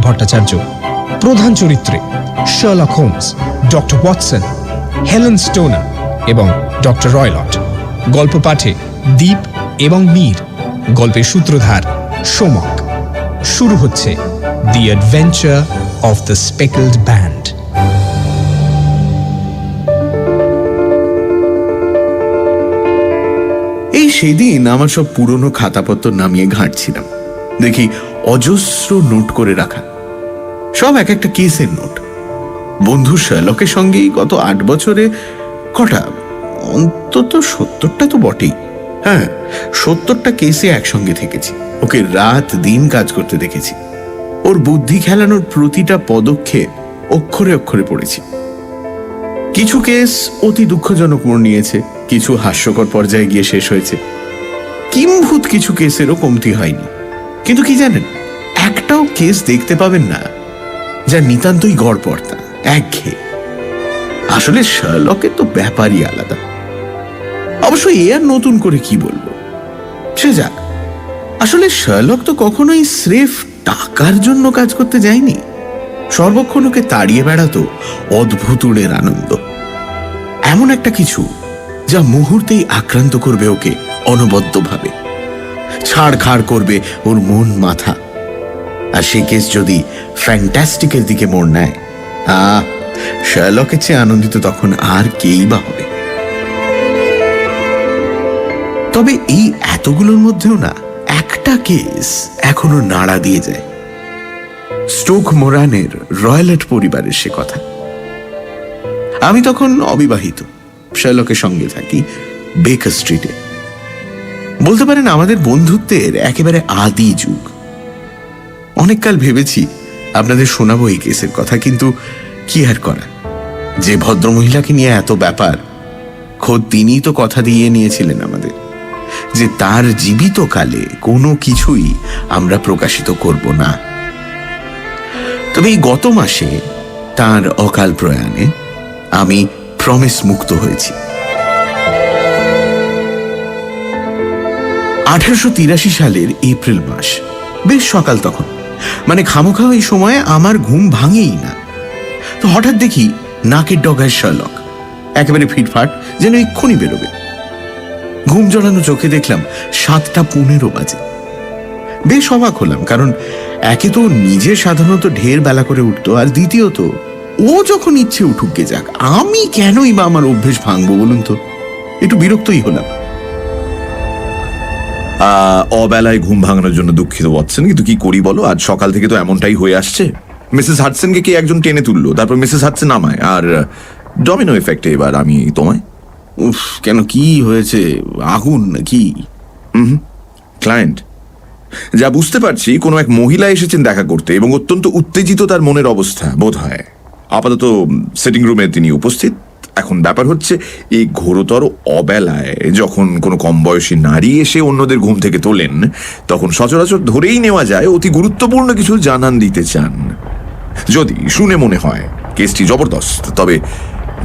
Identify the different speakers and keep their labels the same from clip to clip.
Speaker 1: ভট্টাচার্য। প্রধান চরিত্রে Sherlock Holmes, doctor Watson, Helen Stoner এবং ডক্টর রয়লট। গল্প পাঠে দীপ এবং মীর। গল্পের সূত্রধার সোমক। শুরু হচ্ছে the adventure of the speckled band.
Speaker 2: এই সেদিন আমার সব পুরনো খাতাপত্র নামিয়ে ঘাঁটছিলাম, দেখি অজস্র নোট করে রাখা, সব এক একটা কেসের নোট। বন্ধু শার্লকের সঙ্গেই গত 8 বছরে কটা, অন্তত 70টা তো বটেই। হ্যাঁ, 70টা কেসে একসঙ্গে থেকেছি, ওকে রাত দিন কাজ করতে দেখেছি, ওর বুদ্ধি খেলানোর প্রতিটা পদক্ষেপ অক্ষরে অক্ষরে পড়েছি। কিছু কেস অতি দুঃখজনক মোড় নিয়েছে, কিছু হাস্যকর পর্যায়ে গিয়ে শেষ হয়েছে, কিম্ভূত কিছু কেসেরও কমতি হয়নি। কিন্তু কি জানেন, একটাও কেস দেখতে পাবেন না যা নিতান্তই গড়পড়তা, একঘেয়ে। আসলে শার্লকের তো ব্যাপারই আলাদা। অবশ্য এ আর নতুন করে কি বলবো, সে যাক। আসলে শার্লক তো কখনোই স্রেফ টাকার জন্য কাজ করতে যায়নি, সর্বক্ষণ ওকে তাড়িয়ে বেড়াতো অদ্ভুতুড়ের আনন্দ, এমন একটা কিছু যা মুহূর্তেই আক্রান্ত করবে ওকে অনবদ্যভাবে, ছাড়খাড় করবে ওর মন মাথা। আর সেই কেস যদি ফ্যান্টাস্টিকের দিকে মোড় নেয়, শার্লকের চেয়ে আনন্দিত তখন আর কেই বা হবে। তবে এই এতগুলোর মধ্যেও না একটা কেস এখনো নাড়া দিয়ে যায়, স্টোক মোরানের রয়্যালট পরিবারের সে কথা। আমি তখন অবিবাহিত, শার্লকের সঙ্গে থাকি বেকার স্ট্রিটে। বলতে পারেন আমাদের বন্ধুত্বের একেবারে আদি যুগ। অনেককাল ভেবেছি আপনাদের শোনাবো এই কেসের কথা, কিন্তু কি আর করা, যে ভদ্রমহিলাকে নিয়ে এত ব্যাপার, খোদ তিনিই তো কথা দিয়ে নিয়েছিলেন আমাদের যে তার জীবিত কালে কোনো কিছুই আমরা প্রকাশিত করব না। তবে এই গত মাসে তার অকাল প্রয়াণে আমি প্রমিস মুক্ত হয়েছি। 1883 সালের এপ্রিল মাস, বেশ সকাল তখন, মানে খামোখা এই সময়ে আমার ঘুম ভাঙেই না। তো হঠাৎ দেখি নাকের ডগায় শার্লক, একেবারে ফিটফাট, যেন এক্ষুনি বেরোবে। ঘুম জড়ানো চোখে দেখলাম 7:15 বাজে। বেশ অবাক হলাম, কারণ একে তো নিজে সাধারণত ঢের বেলা করে উঠতো, আর দ্বিতীয়ত ও যখন ইচ্ছে উঠুক গে যাক, আমি কেনই বা আমার অভ্যেস ভাঙবো বলুন তো? একটু বিরক্তই হলাম।
Speaker 3: অবেলায় ঘুম ভাঙানোর জন্য দুঃখিত ওয়াটসন, কিন্তু কি করি বলো, আজ সকাল থেকে তো এমনটাই হয়ে আসছে। মিসেস হাডসনকে কে একজন টেনে তুললো, তারপর মিসেস হাডসন আমায়, আর ডমিনো এফেক্টে এবার আমি তোমায়।
Speaker 2: উফ, কেন, কি হয়েছে? আগুন নাকি?
Speaker 3: ক্লায়েন্ট। যা বুঝতে পারছি, কোনো এক মহিলা এসেছেন দেখা করতে, এবং অত্যন্ত উত্তেজিত তার মনের অবস্থা বোধ হয়। আপাতত সিটিং রুমে তিনি উপস্থিত। এখন ব্যাপার হচ্ছে, এই ঘোরতর অবেলায় যখন কোনো কম বয়সী নারী এসে অন্যদের ঘুম থেকে তোলেন, তখন সচরাচর ধরেই নেওয়া যায় অতি গুরুত্বপূর্ণ কিছু জানান দিতে চান। যদি শুনে মনে হয় কেসটি জবরদস্ত, তবে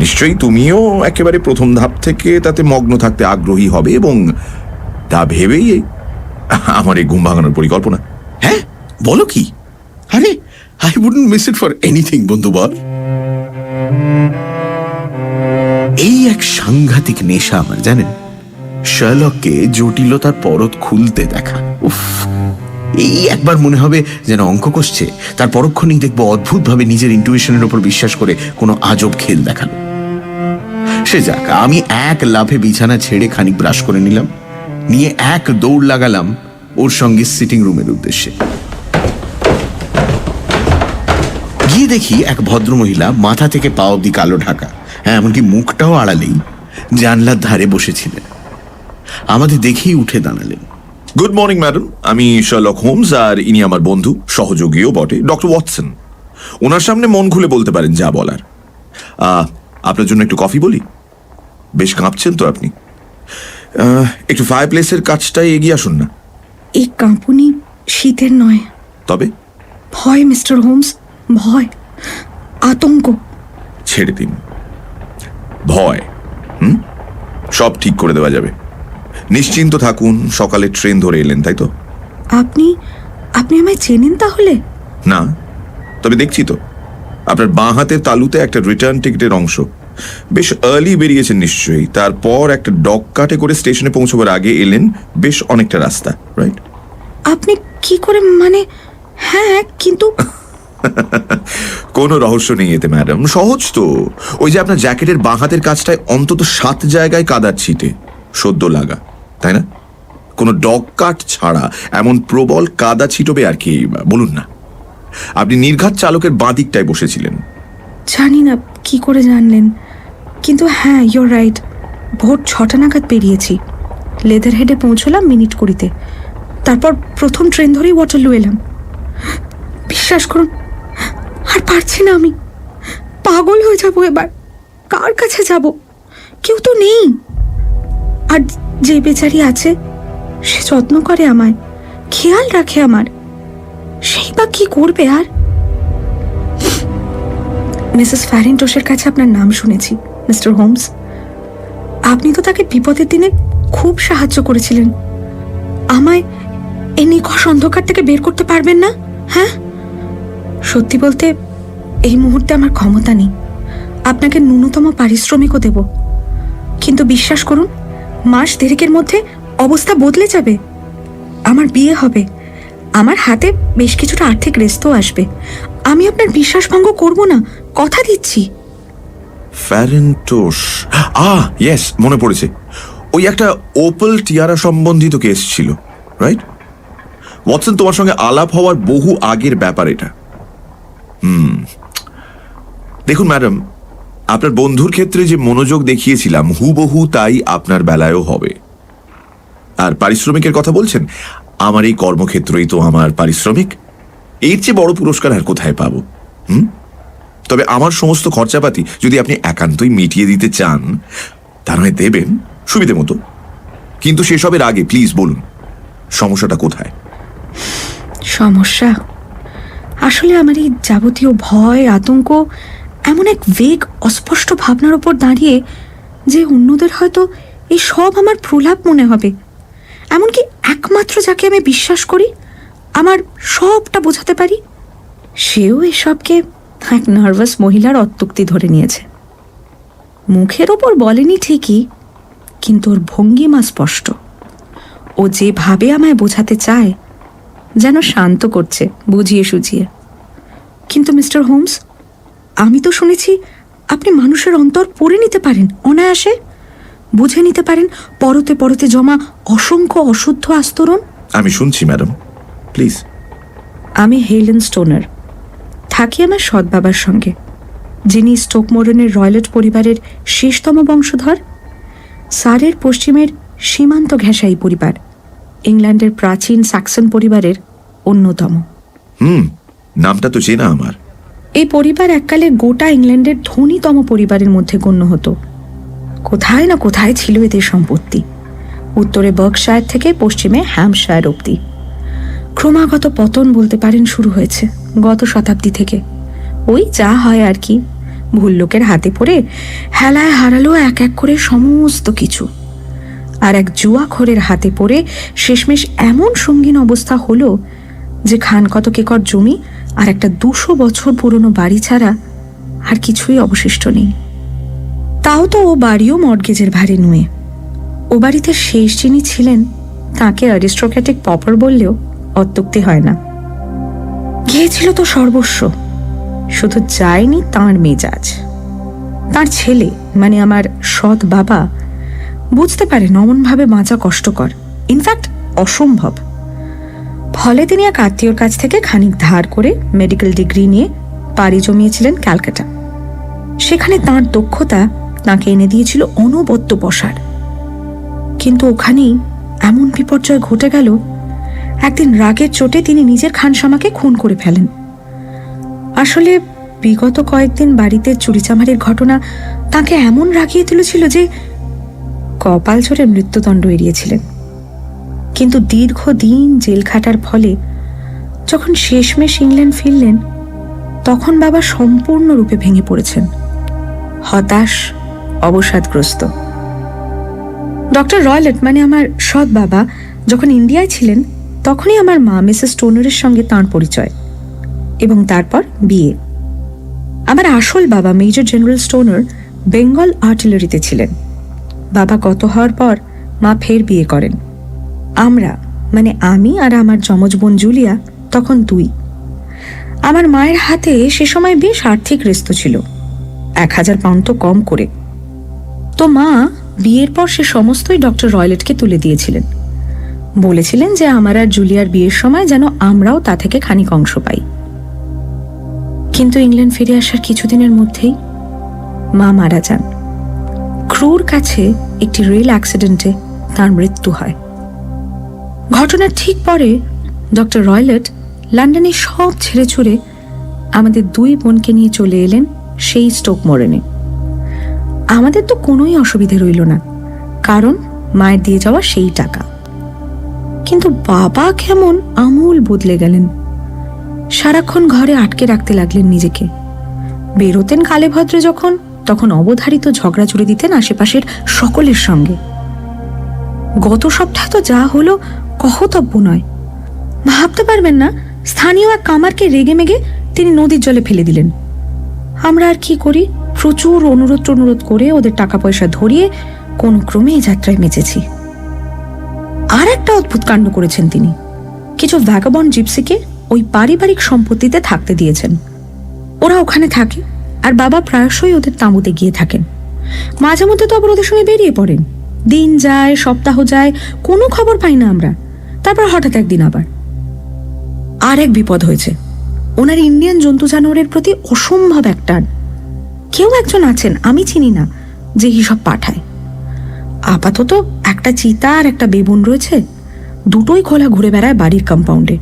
Speaker 3: নিশ্চয়ই তুমিও একেবারে প্রথম ধাপ থেকে তাতে মগ্ন থাকতে আগ্রহী হবে, এবং তা ভেবেই আমার এই ঘুম ভাঙানোর পরিকল্পনা।
Speaker 2: হ্যাঁ, বলো কি? আরে, I wouldn't miss it for anything বন্ধু, বল। এই এক সাংঘাতিক নেশা আমার, জানেন, শার্লককে জটিলতার পরত খুলতে দেখা। উফ, এই একবার মনে হবে যেন অঙ্ক কষছে, তার পরক্ষণেই দেখবো অদ্ভুতভাবে নিজের ইন্টুইশনের উপর বিশ্বাস করে কোনো আজব খেল দেখালো। সে যাক, আমি এক লাফে বিছানা ছেড়ে খানিক ব্রাশ করে নিলাম, নিয়ে এক দৌড় লাগালাম ওর সঙ্গে সিটিং রুমের উদ্দেশ্যে। গিয়ে দেখি এক ভদ্রমহিলা, মাথা থেকে পা অব্দি কালো ঢাকা, হ্যাঁ এমনকি মুখটাও আড়ালেই, জানলার ধারে বসেছিলেন। আমাদের দেখেই উঠে দাঁড়ালেন।
Speaker 3: গুড মর্নিং ম্যাডাম, আমি শার্লক হোমস, আর ইনি আমার বন্ধু, সহযোগীও বটে, ডক্টর ওয়াটসন। ওনার সামনে মন খুলে বলতে পারেন যা বলার। আপনার জন্য একটু কফি বলি? বেশ কাঁপছেন তো আপনি, একটু ফায়ার প্লেসের কাছটাই এগিয়ে আসুন না।
Speaker 4: এই কাঁপুনি শীতের নয়,
Speaker 3: তবে
Speaker 4: ভয় মিস্টার হোমস, ভয়, আতঙ্ক।
Speaker 3: ছেড়ে দিন ভয়, সব ঠিক করে দেওয়া যাবে। নিশ্চিন্ত থাকুন, সকালে ট্রেন ধরে এলেন তাই তো?
Speaker 4: আপনি আপনি আমায় চেনেন তাহলে?
Speaker 3: না, তবে দেখছি তো আপনার বাঁ হাতের তালুতে একটা রিটার্ন টিকিটের অংশ। বেশ আর্লি বেরিয়েছেন নিশ্চয়ই, তারপর একটা ডগ কাটে করে স্টেশনে পৌঁছবার আগে এলেন বেশ অনেকটা রাস্তা, রাইট?
Speaker 4: আপনি কি করে মানে? হ্যাঁ, কিন্তু
Speaker 3: কোনো রহস্য নেই এতে ম্যাডাম, সহজ তো। ওই যে আপনার জ্যাকেটের বাঁ হাতের কাছটায় অন্তত 7 জায়গায় কাদার ছিটে সদ্য লাগা, তাই না? কোনো ডগ কাট ছাড়া এমন প্রবল কাদা ছিটবে আর কি বলুন না। আপনি নির্ঘাত চালকের বাঁ দিকটায় বসেছিলেন।
Speaker 4: জানি না কি করে জানলেন, কিন্তু হ্যাঁ, ইউর রাইট। ভোর 6টা নাগাদ বেরিয়েছি। লেদারহেডে পৌঁছলাম মিনিট 20-তে। তারপর প্রথম ট্রেন ধরেই ওয়াটারলু এলাম। বিশ্বাস করুন, আর পারছি না, আমি পাগল হয়ে যাব এবার। কার কাছে যাব? কেউ তো নেই। আর যে বেচারি আছে সে যত্ন করে আমায়, খেয়াল রাখে আমার, সেই বা কি করবে আর? মিসেস ফ্যারিন্টোসের কাছে আপনার নাম শুনেছি মিস্টার হোমস। আপনি তো তাকে বিপদের দিনে খুব সাহায্য করেছিলেন। আমায় এই নিকষ অন্ধকার থেকে বের করতে পারবেন না? হ্যাঁ, সত্যি বলতে এই মুহূর্তে আমার ক্ষমতা নেই। আপনাকে ন্যূনতম পারিশ্রমিকও দেব, কিন্তু বিশ্বাস করুন, মাস দেড়েকের মধ্যে অবস্থা বদলে যাবে। আমার বিয়ে হবে, আমার হাতে বেশ কিছুটা আর্থিক রেস্তও আসবে। আমি আপনার বিশ্বাস ভঙ্গ করব না, কথা দিচ্ছি।
Speaker 3: ফ্যারেন্টোস, ইয়েস, মনে পড়েছে। ওই একটা ওপেল টিয়ারা সম্বন্ধিত কেস ছিল, রাইট? ওয়াটসন, তোমার সঙ্গে আলাপ হওয়ার বহু আগের ব্যাপার এটা। দেখুন ম্যাডাম, আপনার বন্ধুর ক্ষেত্রে যে মনোযোগ দেখিয়েছিলাম হুবহু তাই আপনার বেলায়ও হবে। আর পারিশ্রমিকের কথা বলছেন, আমার এই কর্মক্ষেত্রই তো আমার পারিশ্রমিক। এর চেয়ে বড় পুরস্কার আর কোথায় পাবো? তবে আমার সমস্ত খরচাপাতি যদি আপনি একান্তই মিটিয়ে দিতে চান, তা নয় দেবেন সুবিধে মতো, কিন্তু সেসবের আগে প্লিজ বলুন সমস্যাটা কোথায়?
Speaker 4: সমস্যা আসলে আমার এই যাবতীয় ভয়, আতঙ্ক এমন এক ভেগ অস্পষ্ট ভাবনার ওপর দাঁড়িয়ে যে অন্যদের হয়তো এই সব আমার প্রলাপ মনে হবে। এমনকি একমাত্র যাকে আমি বিশ্বাস করি, আমার সবটা বোঝাতে পারি, সেও এসবকে এক নার্ভাস মহিলার অত্যুক্তি ধরে নিয়েছে। মুখের ওপর বলেনি ঠিকই, কিন্তু ওর ভঙ্গিমা স্পষ্ট। ও যেভাবে আমায় বোঝাতে চায় যেন শান্ত করছে, বুঝিয়ে সুঝিয়ে। কিন্তু মিস্টার হোমস, আমি তো শুনেছি আপনি মানুষের অন্তর পড়ে নিতে পারেন অনায়াসে, বুঝে নিতে পারেন পরতে পরতে জমা অসংখ্য অশুদ্ধ আস্তরণ।
Speaker 3: আমি শুনছি ম্যাডাম, প্লিজ।
Speaker 4: আমি হেলেন স্টোনার, থাকি আমার সৎ বাবার সঙ্গে, যিনি স্টোকমোরনের রয়্যালট পরিবারের শেষতম বংশধর। সারের পশ্চিমের সীমান্ত ঘেঁষা এই পরিবার ইংল্যান্ডের প্রাচীন স্যাক্সন পরিবারের অন্যতম।
Speaker 3: নামটা তো চেনা আমার।
Speaker 4: এই পরিবার এককালে গোটা ইংল্যান্ডের ধনীতম পরিবারের মধ্যে গণ্য হতো। কোথায় না কোথায় ছিল এদের সম্পত্তি, উত্তরে বার্কশায়ার থেকে পশ্চিমে হ্যাম্পশায়ার অবধি। ক্রমাগত পতন বলতে পারেন শুরু হয়েছে গত শতাব্দী থেকে। ওই যা হয় আর কি, ভুল লোকের হাতে পড়ে হেলায় হারালো এক এক করে সমস্ত কিছু। আর এক জুয়াখোরের হাতে পড়ে শেষমেশ এমন সঙ্গীন অবস্থা হলো যে খান কতক একর জমি আর একটা 200 বছর পুরনো বাড়ি ছাড়া আর কিছুই অবশিষ্ট নেই। তাও তো ও বাড়িও মর্টগেজের ভারে নুয়ে। ও বাড়িতে শেষ যিনি ছিলেন তাকে অ্যারিস্টোক্র্যাটিক পপার বললেও অত্যুক্তি হয় না। গিয়েছিল তো সর্বস্ব, শুধু যায়নি তাঁর মেজাজ। তার ছেলে মানে আমার সৎ বাবা বুঝতে পারেন অমনভাবে বাঁচা কষ্টকর, ইনফ্যাক্ট অসম্ভব। ফলে তিনি এক আত্মীয়র কাছ থেকে খানিক ধার করে মেডিকেল ডিগ্রি নিয়ে পাড়ি জমিয়েছিলেন ক্যালকাটা। সেখানে তাঁর দক্ষতা তাঁকে এনে দিয়েছিল অনবদ্য বসার। কিন্তু ওখানেই এমন বিপর্যয় ঘটে গেল, একদিন রাগের চোটে তিনি নিজের খানসামাকে খুন করে ফেলেন। আসলে বিগত কয়েকদিন বাড়িতে চুরিচামারির ঘটনা তাকে এমন রাগিয়ে তুলেছিল যে কপাল ঝরে মৃত্যুদণ্ড এড়িয়েছিলেন। কিন্তু দীর্ঘদিন জেল খাটার ফলে যখন শেষমেশ ইংল্যান্ড ফিরলেন, তখন বাবা সম্পূর্ণরূপে ভেঙে পড়েছেন, হতাশ, অবসাদগ্রস্ত। ডক্টর রয়্যালট মানে আমার সৎ বাবা যখন ইন্ডিয়ায় ছিলেন, তখনই আমার মা মিসেস স্টোনারের সঙ্গে তাঁর পরিচয়। এবং তারপর বিয়ে। আমার আসল বাবা মেজর জেনারেল স্টোনার বেঙ্গল আর্টিলারিতে ছিলেন। বাবা গত হওয়ার পর মা ফের বিয়ে করেন। আমরা মানে আমি আর আমার যমজ বোন জুলিয়া তখন 2। আমার মায়ের হাতে সে সময় বেশ আর্থিক রেস্ত ছিল, 1000 পাউন্ড তো কম করে। তো মা বিয়ের পর সে সমস্তই ডক্টর রয়লেটকে তুলে দিয়েছিলেন। বলেছিলেন যে আমার আর জুলিয়ার বিয়ের সময় যেন আমরাও তা থেকে খানিক অংশ পাই। কিন্তু ইংল্যান্ড ফিরে আসার কিছুদিনের মধ্যেই মা মারা যান। ক্রুর কাছে একটি রেল অ্যাক্সিডেন্টে তার মৃত্যু হয়। ঘটনার ঠিক পরে ডক্টর রয়লেট লন্ডনে সব ছেড়ে ছুড়ে আমাদের 2 বোনকে নিয়ে চলে এলেন সেই স্টোক মোরেনে। আমাদের তো কোনোই অসুবিধে রইল না, কারণ মায়ের দিয়ে যাওয়া সেই টাকা। কিন্তু বাবা কেমন আমূল বদলে গেলেন। সারাক্ষণ ঘরে আটকে রাখতে লাগলেন নিজেকে। বেরোতেন কালে ভদ্রে যখন, তখন অবধারিত ঝগড়া জুড়ে দিতেন আশেপাশের সকলের সঙ্গে। গত সপ্তাহে তো যা হলো কহতব্য নয়। ভাবতে পারবেন না, স্থানীয় এক কামারকে রেগে মেগে তিনি নদীর জলে ফেলে দিলেন। আমরা আর কি করি, প্রচুর অনুরোধ করে ওদের টাকা পয়সা ধরিয়ে কোন ক্রমে এই যাত্রায় মেচেছি। আর একটা অদ্ভুত কাণ্ড করেছেন তিনি। কিছু ভ্যাগাবন্ড জিপসিকে ওই পারিবারিক সম্পত্তিতে থাকতে দিয়েছেন। ওরা ওখানে থাকে আর বাবা প্রায়শই ওদের তাঁবুতে গিয়ে থাকেন। মাঝে মধ্যে তো আবার ওদের সঙ্গে বেরিয়ে পড়েন। দিন যায়, সপ্তাহ যায়, কোনো খবর পাই না আমরা। তারপর হঠাৎ একদিন আবার আর এক বিপদ হয়েছে। ওনার ইন্ডিয়ান জন্তু জানোয়ারের প্রতি অসম্ভব এক টান। কেউ একজন আছেন, আমি চিনি না, যে হিসব পাঠায়। আপাতত একটা চিতা আর একটা বেবুন রয়েছে, দুটোই খোলা ঘুরে বেড়ায় বাড়ির কম্পাউন্ডে।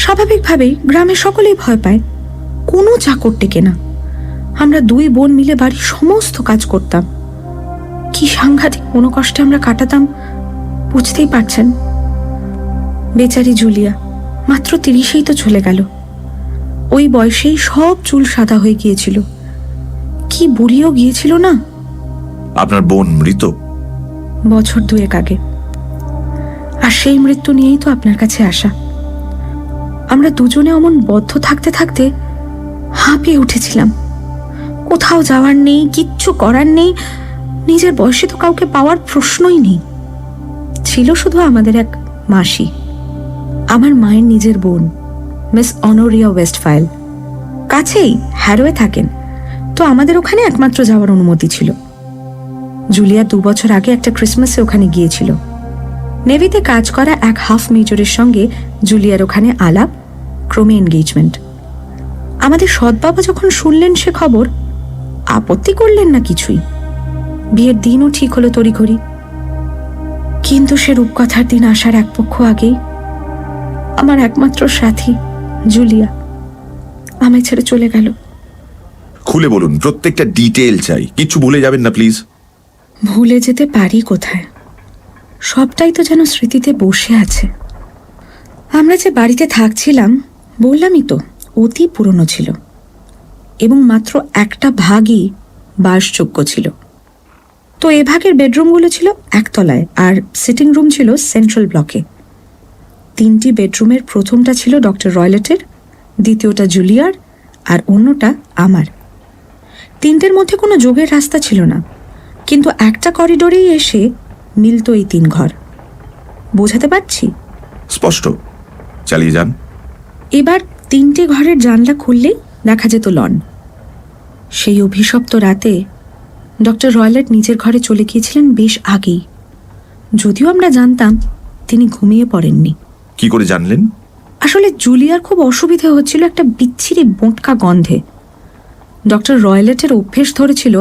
Speaker 4: স্বাভাবিকভাবেই গ্রামের সকলেই ভয় পায়। কোনো চাকর টেকে না। আমরা 2 বোন মিলে বাড়ির সমস্ত কাজ করতাম। কি সাংঘাতিক মনোকষ্টে আমরা কাটাতাম বুঝতেই পারছেন। বেচারি জুলিয়া মাত্র 30এই তো চলে গেল। ওই বয়সেই সব চুল সাদা হয়ে গিয়েছিল, কি বুড়িও গিয়েছিল না।
Speaker 3: আপনার বোন মৃত?
Speaker 4: বছর 2 আগে। আর সেই মৃত্যু নিয়েই তো আপনার কাছে আসা। আমরা দুজনে অমন বদ্ধ থাকতে থাকতে হাঁপিয়ে উঠেছিলাম। কোথাও যাওয়ার নেই, কিচ্ছু করার নেই। নিজের বয়সে তো কাউকে পাওয়ার প্রশ্নই নেই। ছিল শুধু আমাদের এক মাসি, আমার মায়ের নিজের বোন, মিস অনোরিয়া ওয়েস্টফাইল। কাছেই হ্যারোয়ে থাকেন, তো আমাদের ওখানে একমাত্র যাওয়ার অনুমতি ছিল। জুলিয়া 2 বছর আগে একটা ক্রিসমাসে ওখানে গিয়েছিল। নেভিতে কাজ করা এক হাফ মেজরের সঙ্গে জুলিয়ার ওখানে আলাপ, ক্রমে এনগেজমেন্ট। আমাদের সৎ বাবা যখন শুনলেন সে খবর, আপত্তি করলেন না কিছুই। বিয়ের দিনও ঠিক হলো তড়িঘড়ি। কিন্তু সে রূপকথার দিন আসার এক পক্ষ আগেই আমার একমাত্র সাথী জুলিয়া আমায় ছেড়ে চলে গেল।
Speaker 3: খুলে বলুন, প্রত্যেকটা ডিটেল চাই, কিছু ভুলে যাবেন না প্লিজ।
Speaker 4: ভুলে যেতে পারি কোথায়, সবটাই তো যেন স্মৃতিতে বসে আছে। আমরা যে বাড়িতে থাকছিলাম বললামই তো, অতি পুরনো ছিল এবং মাত্র একটা ভাগই বাসযোগ্য ছিল। তো এ ভাগের বেডরুমগুলো ছিল একতলায় আর সিটিং রুম ছিল সেন্ট্রাল ব্লকে। 3টি বেডরুমের প্রথমটা ছিল ডক্টর রয়লেটের, দ্বিতীয়টা জুলিয়ার আর অন্যটা আমার। 3টের মধ্যে কোনো যোগের রাস্তা ছিল না, কিন্তু একটা করিডোরেই এসে মিলত এই 3 ঘর। বোঝাতে পারছি?
Speaker 3: স্পষ্ট, চালিয়ে যান।
Speaker 4: এবার 3টে ঘরের জানলা খুললেই দেখা যেত লন। সেই অভিশপ্ত রাতে ডক্টর রয়লেট নিজের ঘরে চলে গিয়েছিলেন বেশ আগেই, যদিও আমরা জানতাম তিনি ঘুমিয়ে পড়েননি।
Speaker 3: কি করে জানলেন?
Speaker 4: আসলে জুলিয়ার খুব অসুবিধে হচ্ছিল একটা বিচ্ছিরি বোঁটকা গন্ধে। ডক্টর রয়লেটের অভ্যেস ধরেছিল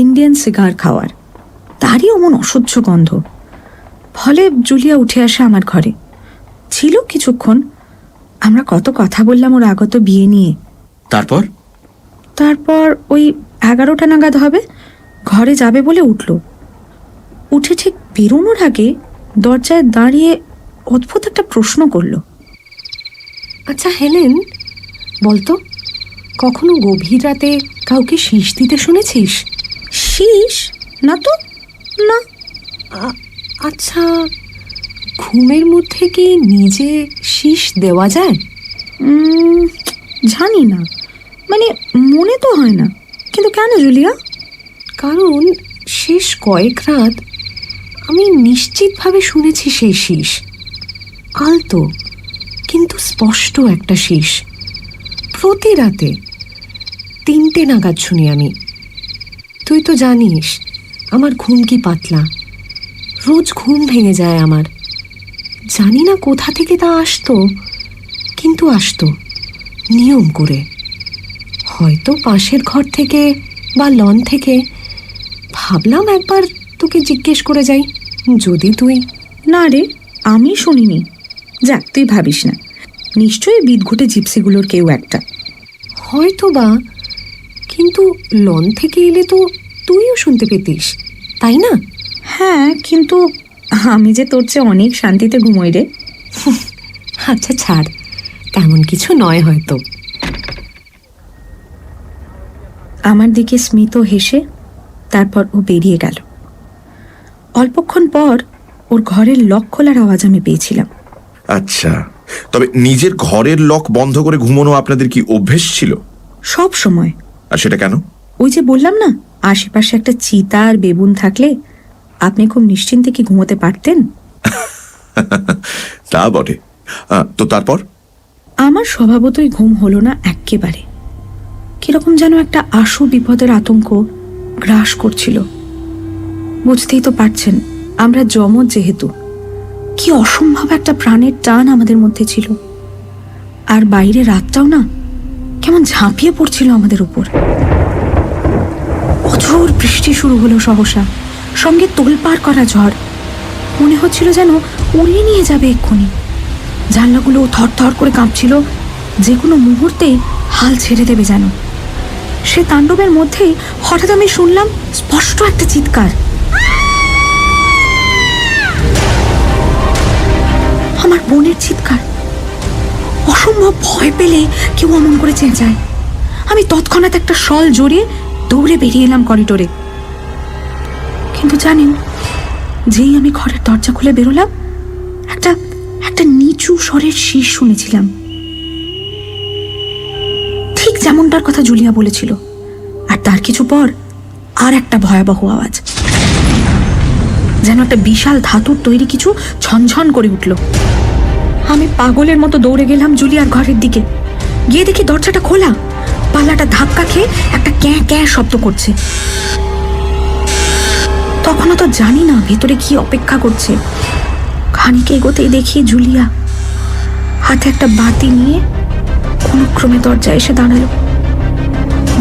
Speaker 4: ইন্ডিয়ান সিগার খাওয়ার, তারই অমন অসহ্য গন্ধ। ফলে জুলিয়া উঠে আসে আমার ঘরে। ছিল কিছুক্ষণ, আমরা কত কথা বললাম ওর আগত বিয়ে নিয়ে। তারপর ওই 11টা নাগাদ হবে, ঘরে যাবে বলে উঠল। উঠে ঠিক বেরোনোর আগে দরজায় দাঁড়িয়ে অদ্ভুত একটা প্রশ্ন করল।
Speaker 5: আচ্ছা হেলেন, বলতো কখনো গভীর রাতে কাউকে শীষ দিতে শুনেছিস?
Speaker 4: শীষ? না তো, না।
Speaker 5: আচ্ছা, ঘুমের মধ্যে কি নিজে শীষ দেওয়া যায়?
Speaker 4: জানি না, মানে মনে তো হয় না। কিন্তু কেন জুলিয়া?
Speaker 5: কারণ শেষ কয়েক রাত আমি নিশ্চিতভাবে শুনেছি সেই শীষ, আলতো কিন্তু স্পষ্ট একটা শীষ। প্রতি রাতে 3টে নাগাদ শুনি আমি। তুই তো জানিস আমার ঘুম কি পাতলা, রোজ ঘুম ভেঙে যায় আমার। জানি না কোথা থেকে তা আসতো, কিন্তু আসতো নিয়ম করে। হয়তো পাশের ঘর থেকে বা লন থেকে। ভাবলাম একবার তোকে জিজ্ঞেস করে যাই, যদি তুই।
Speaker 4: না রে, আমি শুনিনি। যাক, তুই ভাবিস না, নিশ্চয়ই বিদঘুটে জিপসিগুলোর কেউ একটা।
Speaker 5: হয়তো বা, কিন্তু লন থেকে এলে তো তুইও শুনতে পেতিস, তাই না?
Speaker 4: হ্যাঁ, কিন্তু আমি যে তোর চেয়ে অনেক শান্তিতে ঘুমোই রে।
Speaker 5: আচ্ছা ছাড়, তেমন কিছু নয় হয়তো।
Speaker 4: আমার দিকে স্মিত হেসে তারপর ও বেরিয়ে গেল। অল্পক্ষণ পর ওর ঘরের লক খোলার আওয়াজ আমি পেয়েছিলাম।
Speaker 3: আচ্ছা, তবে নিজের ঘরের লক বন্ধ করে ঘুমানো আপনাদের কি অভ্যেস ছিল?
Speaker 4: সব সময়।
Speaker 3: আর সেটা কেন?
Speaker 4: ওই যে বললাম না, আশেপাশে একটা চিতা আর বেবুন থাকলে আপনি খুব নিশ্চিন্তে কি ঘুমোতে পারতেন।
Speaker 3: তা বটে। তো তারপর?
Speaker 4: আমার স্বভাবতই ঘুম হলো না এক্কেবারে। কিরকম যেন একটা আশু বিপদের আতঙ্ক গ্রাস করছিল। বুঝতেই তো পারছেন, আমরা যমজ যেহেতু, কি অসম্ভব একটা প্রাণের টান আমাদের মধ্যে ছিল। আর বাইরে রাতটাও না কেমন ঝাঁপিয়ে পড়ছিল আমাদের উপর। অঝোর বৃষ্টি শুরু হলো সহসা, সঙ্গে তোলপাড় করা ঝড়। মনে হচ্ছিল যেন উড়িয়ে নিয়ে যাবে এক্ষুনি। জানলাগুলো থরথর করে কাঁপছিল, যে কোনো মুহূর্তেই হাল ছেড়ে দেবে যেন। সে তাণ্ডবের মধ্যেই হঠাৎ আমি শুনলাম স্পষ্ট একটা চিৎকার। আমার বোনের চিৎকার। অসম্ভব ভয় পেলে কেউ অমন করে চেঁচায়। আমি তৎক্ষণাৎ একটা শল জড়িয়ে দৌড়ে বেরিয়ে এলাম করিডোরে। কিন্তু জানেন, যেই আমি ঘরের দরজা খুলে বেরোলাম, একটা একটা নিচু স্বরের শীষ শুনেছিলাম, ঠিক যেমনটার কথা জুলিয়া বলেছিল। আর তার কিছু পর আর একটা ভয়াবহ আওয়াজ, যেন একটা বিশাল ধাতুর তৈরি কিছু ঝনঝন করে উঠল। আমি পাগলের মতো দৌড়ে গেলাম জুলিয়ার ঘরের দিকে। গিয়ে দেখি দরজাটা খোলা, পাল্লাটা ধাক্কা খেয়ে একটা ক্যাঁ ক্যাঁ শব্দ করছে। তখনও তো জানি না ভেতরে কি অপেক্ষা করছে। খানিক এগোতেই দেখি জুলিয়া হাতে একটা বাতি নিয়ে কোনক্রমে দরজায় এসে দাঁড়ালো।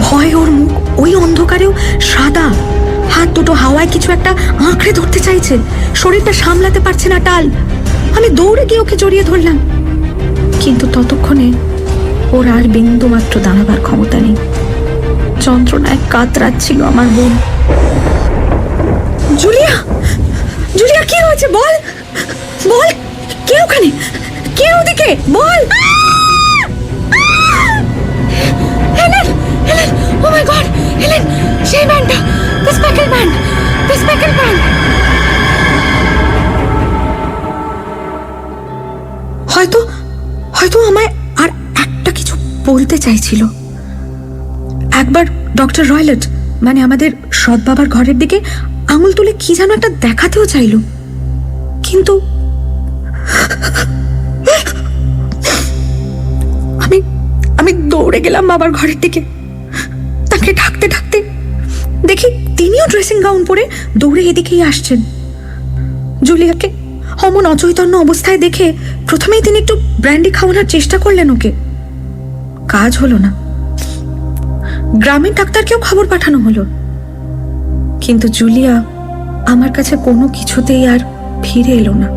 Speaker 4: ভয় ওর মুখ ওই অন্ধকারেও সাদা, হাত দুটো হাওয়ায় কিছু একটা আঁকড়ে ধরতে চাইছে, শরীরটা সামলাতে পারছে না টাল। আমি দৌড়ে গিয়ে ওকে জড়িয়ে ধরলাম, কিন্তু ততক্ষণে ওর আর বিন্দু মাত্র দাঁড়াবার ক্ষমতা নেই। যন্ত্রণায় কাতরাচ্ছিল আমার বোন। জুলিয়া, জুলিয়া, কি হয়েছে বল, বল, কে ওখানে, কে ওদিকে, বল। Helen, Helen, oh my god, Helen, সেই ম্যানটা, the speckle man, the speckle man. হয়তো হয়তো আমায় আর একটা কিছু বলতে চাইছিল। একবার ডক্টর রয়লেট, মানে আমাদের সৎ বাবার ঘরের দিকে আঙুল তুলে কি যেন একটা দেখাতেও চাইল, কিন্তু আমি দৌড়ে গেলাম বাবার ঘরের দিকে। তাকে ঢাকতে ঢাকতে দেখি তিনিও ড্রেসিং গাউন পরে দৌড়ে এদিকেই আসছেন। জুলিয়াকে অমন অচৈতন্য অবস্থায় দেখে প্রথমেই তিনি একটু ব্র্যান্ডি খাওয়ানোর চেষ্টা করলেন ওকে। কাজ হলো না। গ্রামের ডাক্তারকেও খবর পাঠানো হলো, কিন্তু জুলিয়া আমার কাছে কোনো কিছুতেই আর ফিরে এলো না।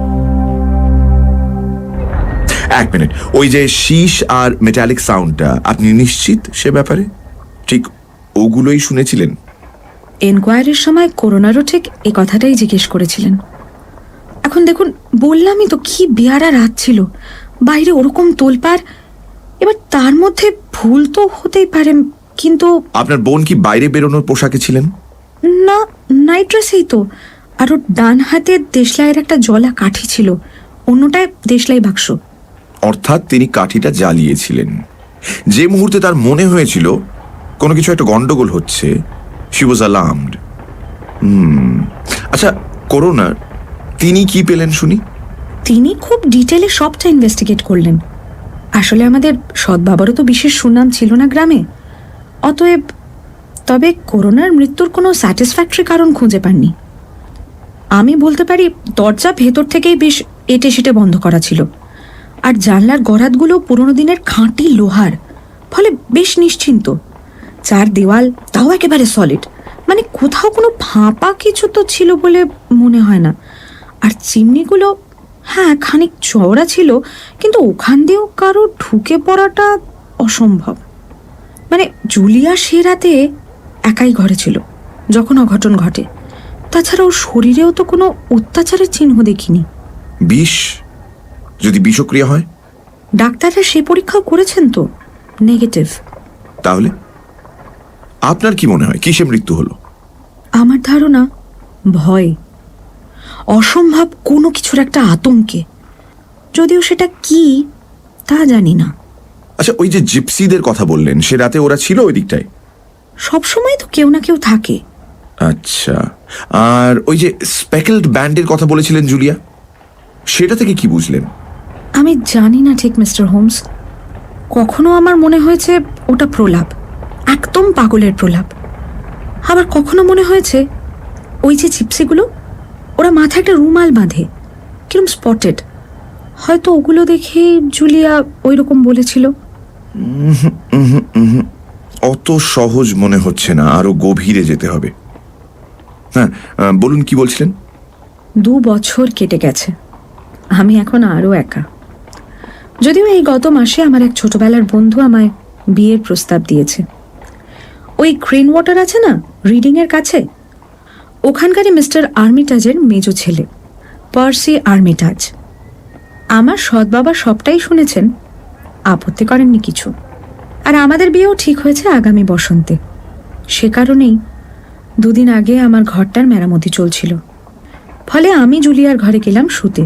Speaker 3: এক মিনিট, ওই যে শীষ আর মেটালিক সাউন্ডটা, আপনি নিশ্চিত সে ব্যাপারে? ঠিক ওগুলোই শুনেছিলেন?
Speaker 4: এনকোয়ারির সময় করোনারও ঠিক এই কথাটাই জিজ্ঞেস করেছিলেন। এখন দেখুন, বললামই তো কি বেয়ারা রাত ছিল, বাইরে ওরকম তোলপাড়। এবার তার মধ্যে ভুল তো হতেই পারে, কিন্তু
Speaker 3: আপনার বোন কি বাইরে বেরোনোর পোশাকে ছিলেন?
Speaker 4: না, নাইট ড্রেসেই তো। আর ওর ডান হাতে দেশলাইয়ের একটা জলা কাঠি ছিল, অন্যটায় দেশলাই বাক্স।
Speaker 3: অর্থাৎ তিনি কাঠিটা জ্বালিয়েছিলেন। যে মুহূর্তে তার মনে হয়েছিল কোনো কিছু একটা গন্ডগোল হচ্ছে, শি ওয়াজ অ্যালার্মড। আচ্ছা, করোনার তিনি কি পেলেন শুনি?
Speaker 4: তিনি খুব ডিটেলে সবটা ইনভেস্টিগেট করলেন। আসলে আমাদের সৎ বাবারও তো বিশেষ সুনাম ছিল না গ্রামে, অতএব তবে করোনার মৃত্যুর কোনো স্যাটিসফ্যাক্টরি কারণ খুঁজে পাননি। আমি বলতে পারি দরজা ভেতর থেকেই বেশ এটে সেটে বন্ধ করা ছিল, আর জানলার গরাদগুলো পুরোনো দিনের খাঁটি লোহার, ফলে বেশ নিশ্চিন্ত। চার দেওয়াল তাও একেবারে সলিড, মানে কোথাও কোনো ফাঁপা কিছু তো ছিল বলে মনে হয় না। আর চিমনিগুলো হ্যাঁ খানিক চওড়া ছিল, কিন্তু ওখান দিয়েও কারো ঢুকে পড়াটা অসম্ভব। মানে জুলিয়া সে রাতে একাই ঘরে ছিল যখন অঘটন ঘটে। তাছাড়া ওর শরীরেও তো কোনো অত্যাচারের চিহ্ন দেখিনি।
Speaker 3: বিষ? যদি বিষক্রিয়া হয়?
Speaker 4: ডাক্তাররা সে পরীক্ষাও করেছেন তো, নেগেটিভ।
Speaker 3: তাহলে আপনার কি মনে হয় কিসে মৃত্যু হলো?
Speaker 4: আমার ধারণা ভয়, অসম্ভব কোনো কিছুর একটা আতঙ্কে, যদিও সেটা কি তা জানি না।
Speaker 3: আচ্ছা, ওই যে জিপসিদের কথা বললেন, সে রাতে ওরা ছিল ওই দিকটায়?
Speaker 4: সবসময় তো কেউ না কেউ থাকে।
Speaker 3: আচ্ছা, আর ওই যে স্পেকেলড ব্যান্ডের কথা বলেছিলেন জুলিয়া, সেটা থেকে কি বুঝলেন?
Speaker 4: আমি জানি না ঠিক মিস্টার হোমস। কখনো আমার মনে হয়েছে ওটা প্রলাপ, একদম পাগলের প্রলাপ। আবার কখনো মনে হয়েছে ওই যে জিপসিগুলো, ওরা মাথায় একটা রুমাল বাঁধে, কিরম স্পটেড, হয়তো ওগুলো দেখে জুলিয়া ওই রকম বলেছিল।
Speaker 3: অত সহজ মনে হচ্ছে না, আরো গভীরে যেতে হবে। হ্যাঁ, বলুন কি বলছিলেন?
Speaker 4: 2 বছর কেটে গেছে, আমি এখন আরও একা। যদিও এই গত মাসে আমার এক ছোটবেলার বন্ধু আমায় বিয়ের প্রস্তাব দিয়েছে। ওই ক্রেন ওয়াটার আছে না রিডিং এর কাছে, ওখানকারই মিস্টার আর্মিটাজের মেজ ছেলে, পার্সি আর্মিটাজ। আমার সৎ বাবা সবটাই শুনেছেন, আপত্তি করেননি কিছু। আর আমাদের বিয়েও ঠিক হয়েছে আগামী বসন্তে। সে কারণেই 2 দিন আগে আমার ঘরটার মেরামতি চলছিল, ফলে আমি জুলিয়ার ঘরে গেলাম শুতে,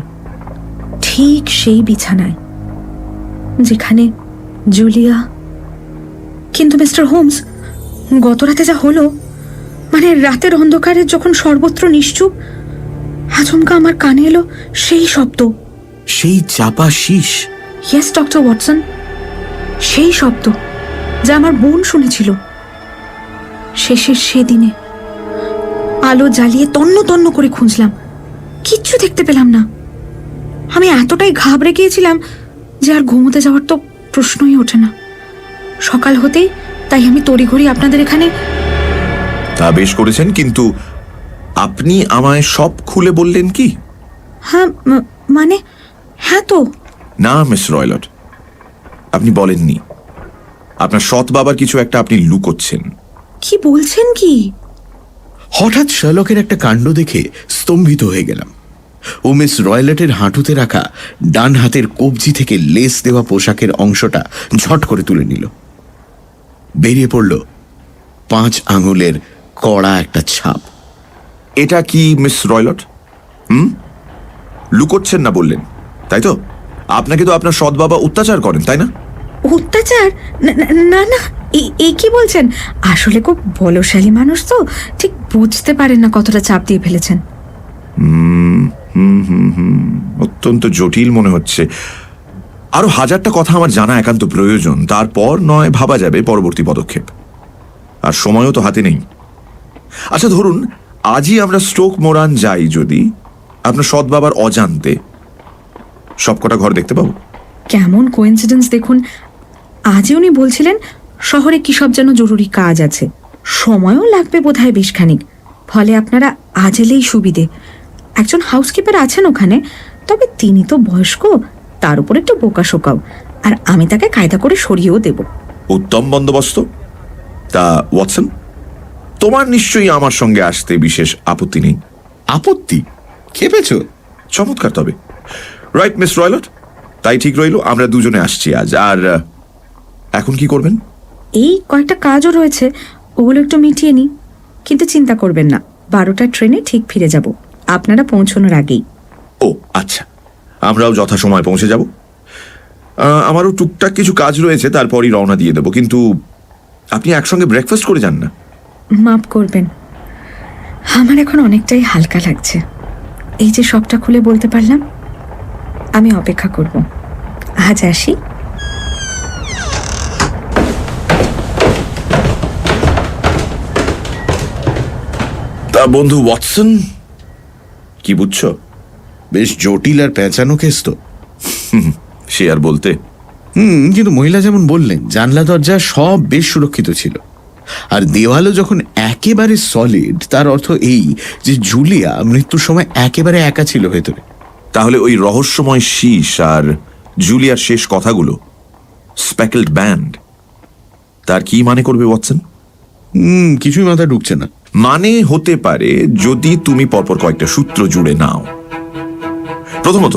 Speaker 4: ঠিক সেই বিছানায় যেখানে জুলিয়া। কিন্তু মিস্টার হোমস, গত রাতে যা হলো, মানে রাতের অন্ধকারে যখন সর্বত্র নিশ্চুপ, আচমকা আমার কানে এলো সেই শব্দ।
Speaker 2: সেই চাপা শীষ?
Speaker 4: ইয়েস ডক্টর ওয়াটসন, সেই শব্দ যা আমার বোন শুনেছিল শেষের সেদিনে। আলো জ্বালিয়ে তন্ন তন্ন করে খুঁজলাম, কিচ্ছু দেখতে পেলাম না। আমি এতটাই ঘাবড়ে গিয়েছিলাম যে আর ঘুমোতে যাওয়ার তো প্রশ্নই ওঠে না। সকাল হতেই তাই আমি তড়িঘড়ি আপনাদের এখানে।
Speaker 3: তা বেশ করেছেন, কিন্তু আপনি আমায় সব খুলে বললেন কি?
Speaker 4: হ্যাঁ মানে হ্যাঁ তো।
Speaker 3: না মিস রয়লট, আপনি বলেননি। আপনার সৎ বাবার কিছু একটা আপনি লুকোচ্ছেন।
Speaker 4: কি বলছেন কি?
Speaker 2: হঠাৎ শার্লকের একটা কাণ্ড দেখে স্তম্ভিত হয়ে গেলাম। ও মিস রয়লেটের হাঁটুতে রাখা ডান হাতের কবজি থেকে লেস দেওয়া পোশাকের অংশটা ঝট করে তুলে নিল। বেরিয়ে পড়ল 5 আঙুলের কড়া একটা ছাপ।
Speaker 3: এটা কি মিস রয়লট? লুকোচ্ছেন না বললেন, তাই তো? আপনাকে তো আপনার সৎ বাবা অত্যাচার করেন, তাই না?
Speaker 4: অত্যাচার? না না, এই কি বলছেন? আসলে খুব বলশালী মানুষ তো, ঠিক বুঝতে পারেন না কতটা চাপ দিয়ে ফেলেছেন।
Speaker 3: অত্যন্ত জটিল মনে হচ্ছে। আরো 1000টা কথা আমার জানা একান্ত প্রয়োজন, তারপর নয় ভাবা যাবে পরবর্তী পদক্ষেপ। আর সময়ও তো হাতে নেই। আচ্ছা ধরুন আজই আমরা স্টোক মোরান যাই, যদি আপনার সৎ বাবার অজান্তে, সবকটা ঘর দেখতে পাবো।
Speaker 4: কেমন কোইন্সিডেন্স দেখুন, আজই উনি বলছিলেন শহরে কি সব যেন জরুরি কাজ আছে, সময়ও লাগবে বোধহয় বেশ খানিক। ফলে আপনারা আজ এলেই সুবিধে। একজন হাউসকিপার আছেন ওখানে, তবে তিনি তো বয়স্ক, তার উপর একটু বোকা শোকাও, আর আমি তাকে কায়দা করে সরিয়েও দেব।
Speaker 3: উত্তম বন্দোবস্ত। তা ওয়াটসন, তোমার নিশ্চয়ই আমার সঙ্গে আসতে বিশেষ আপত্তি নেই?
Speaker 2: আপত্তি? খেপেছ?
Speaker 3: চমৎকার। তবে রাইট মিস রয়লট, তাই ঠিক রইল, আমরা দুজনে আসছি আজ। আর এখন কি করবেন?
Speaker 4: এই কয়েকটা কাজও রয়েছে, ওগুলো একটু মিটিয়ে নিই। কিন্তু চিন্তা করবেন না, 12টার ট্রেনে ঠিক ফিরে যাব, আপনারা পৌঁছানোর আগেই।
Speaker 3: ও আচ্ছা, আমরাও যথাসময় পৌঁছে যাব। আমারও টুকটাক কিছু কাজ রয়েছে, তারপরই রওনা দিয়ে দেবো। কিন্তু আপনি একসঙ্গে ব্রেকফাস্ট করে যান না?
Speaker 4: মাফ করবেন, আমার এখন অনেকটাই হালকা লাগছে। এই যে সবটা খুলে বলতে পারলাম। আমি অপেক্ষা করব। আজ আসি।
Speaker 3: তা বন্ধু ওয়াটসন, কি বুঝছো?
Speaker 2: বেশ জটিল আর পেঁচানো কেস তো।
Speaker 3: সে আর বলতে।
Speaker 2: কিন্তু মহিলা যেমন বললেন, জানলা দরজা সব বেশ সুরক্ষিত ছিল, আর দেওয়ালও যখন একেবারে সলিড, তার অর্থ এই যে জুলিয়া মৃত্যুর সময় একেবারে একা ছিল ভেতরে।
Speaker 3: তাহলে ওই রহস্যময় শীষ আর জুলিয়ার শেষ কথাগুলো, স্পেকলড ব্যান্ড, তার কি মানে করবে ওয়াটসন?
Speaker 2: কিছুই মাথায় ঢুকছে না।
Speaker 3: মানে হতে পারে যদি তুমি পরপর কয়েকটা সূত্র জুড়ে নাও। প্রথমত,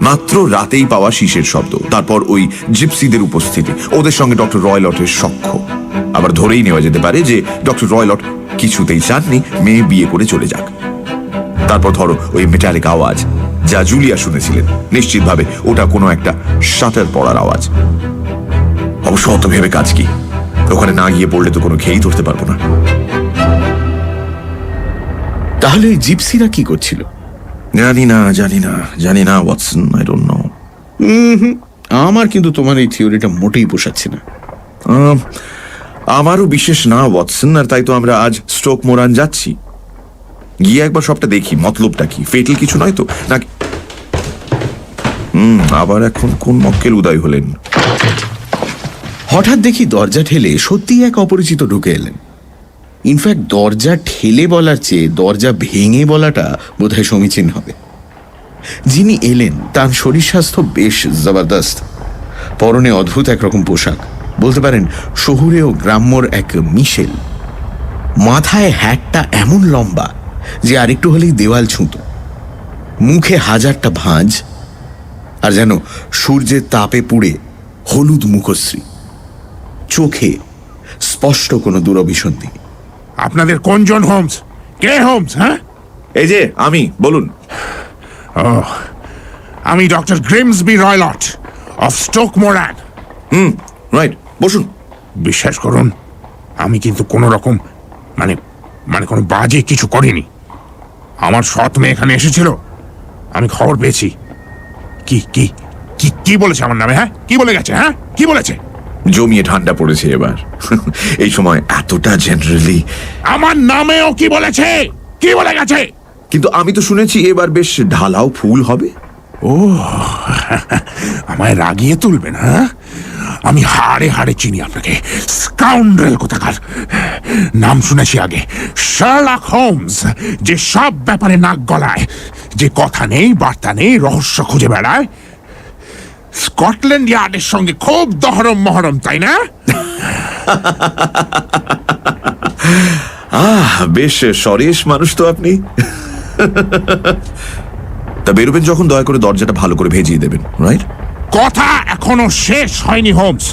Speaker 3: মাত্র রাতেই পাওয়া শীষের শব্দ, তারপর ওই জিপসিদের উপস্থিতি, ওদের সঙ্গে ডক্টর রয়লটের সখ্য। আবার ধরেই নেওয়া যেতে পারে যে ডক্টর রয়লট কিছুতেই চাননি মেয়ে বিয়ে করে চলে যাক। তারপর ধরো ওই মেটালিক আওয়াজ যা জুলিয়া শুনেছিলেন, নিশ্চিতভাবে ওটা কোনো একটা শাটার পড়ার আওয়াজ। অবশ্য অত ভেবে কাজ কি, ওখানে না গিয়ে পড়লে তো কোনো খেয়েই ধরতে পারবো না।
Speaker 2: তাহলে এই জিপসিরা কি করছিল?
Speaker 3: জানি না ওয়াটসন, আই ডোন্ট নো।
Speaker 2: আমার কিন্তু তোমার এই থিওরিটা মোটেই পোষাচ্ছে না।
Speaker 3: আমারও বিশেষ না ওয়াটসন, আর তাই তো আমরা আজ স্টোক মোরান যাচ্ছি। গিয়ে একবার সবটা দেখি, মতলবটা কি, ফেটেল কিছু নয় তো নাকি? আবার এখন কোন মক্কেল উদয় হলেন?
Speaker 2: হঠাৎ দেখি দরজা ঠেলে সত্যি এক অপরিচিত ঢুকে এলেন। ইনফ্যাক্ট দরজা ঠেলে বলার চেয়ে দরজা ভেঙে বলাটা বোধহয় সমীচীন হবে। যিনি এলেন তার শরীর স্বাস্থ্য বেশ জবরদস্ত। পরনে অদ্ভুত একরকম পোশাক, বলতে পারেন শহুরে ও গ্রাম্যর এক মিশেল। মাথায় হ্যাটটা এমন লম্বা যে আরেকটু হলেই দেওয়াল ছুঁত। মুখে হাজারটা ভাঁজ, আর যেন সূর্যের তাপে পুড়ে হলুদ মুখশ্রী। চোখে স্পষ্ট কোনো দুরভিসন্ধি।
Speaker 6: আপনাদের কোনজন হোমস? কে হোমস? হ্যাঁ,
Speaker 3: এই যে আমি, বলুন।
Speaker 6: আমি doctor Grimesby Roylott of Stoke Moran.
Speaker 3: Right, বসুন।
Speaker 6: বিশ্বাস করুন, আমি কিন্তু কোনো রকম মানে কোনো বাজে কিছু করিনি। আমার সৎ মেয়ে এখানে এসেছিল, আমি খবর পেয়েছি। কি কি কি কি বলেছে আমার নামে? হ্যাঁ, কি বলে গেছে? হ্যাঁ, কি বলেছে?
Speaker 3: জমিয়ে ঠান্ডা পড়েছে এবার। এই সময় এতটা জেনারেলি।
Speaker 6: আমার নামেও কি বলেছে? কি বলে গেছে?
Speaker 3: কিন্তু আমি তো শুনেছি এবার বেশ ঢালাও ফুল হবে।
Speaker 6: ও, আমায় রাগিয়ে তুলবেন? হ্যাঁ, আমি হাড়ে হাড়ে চিনি আপনাকে, স্কাউন্ড্রেল কোথাকার। নাম শুনেছি আগে, শার্লক হোমস, যে সব ব্যাপারে নাক গলায়, যে কথা নেই বার্তা নেই, রহস্য খুঁজে বেড়ায়। স্কটল্যান্ড ইয়ার্ডের সঙ্গে খুব দহরম মহরম, তাই না?
Speaker 3: বেশ সরেশ মানুষ তো আপনি। তা বেরোবেন যখন দয়া করে দরজাটা ভালো করে ভেজিয়ে দেবেন, রাইট?
Speaker 6: কথা এখনো শেষ হয়নি হোমস,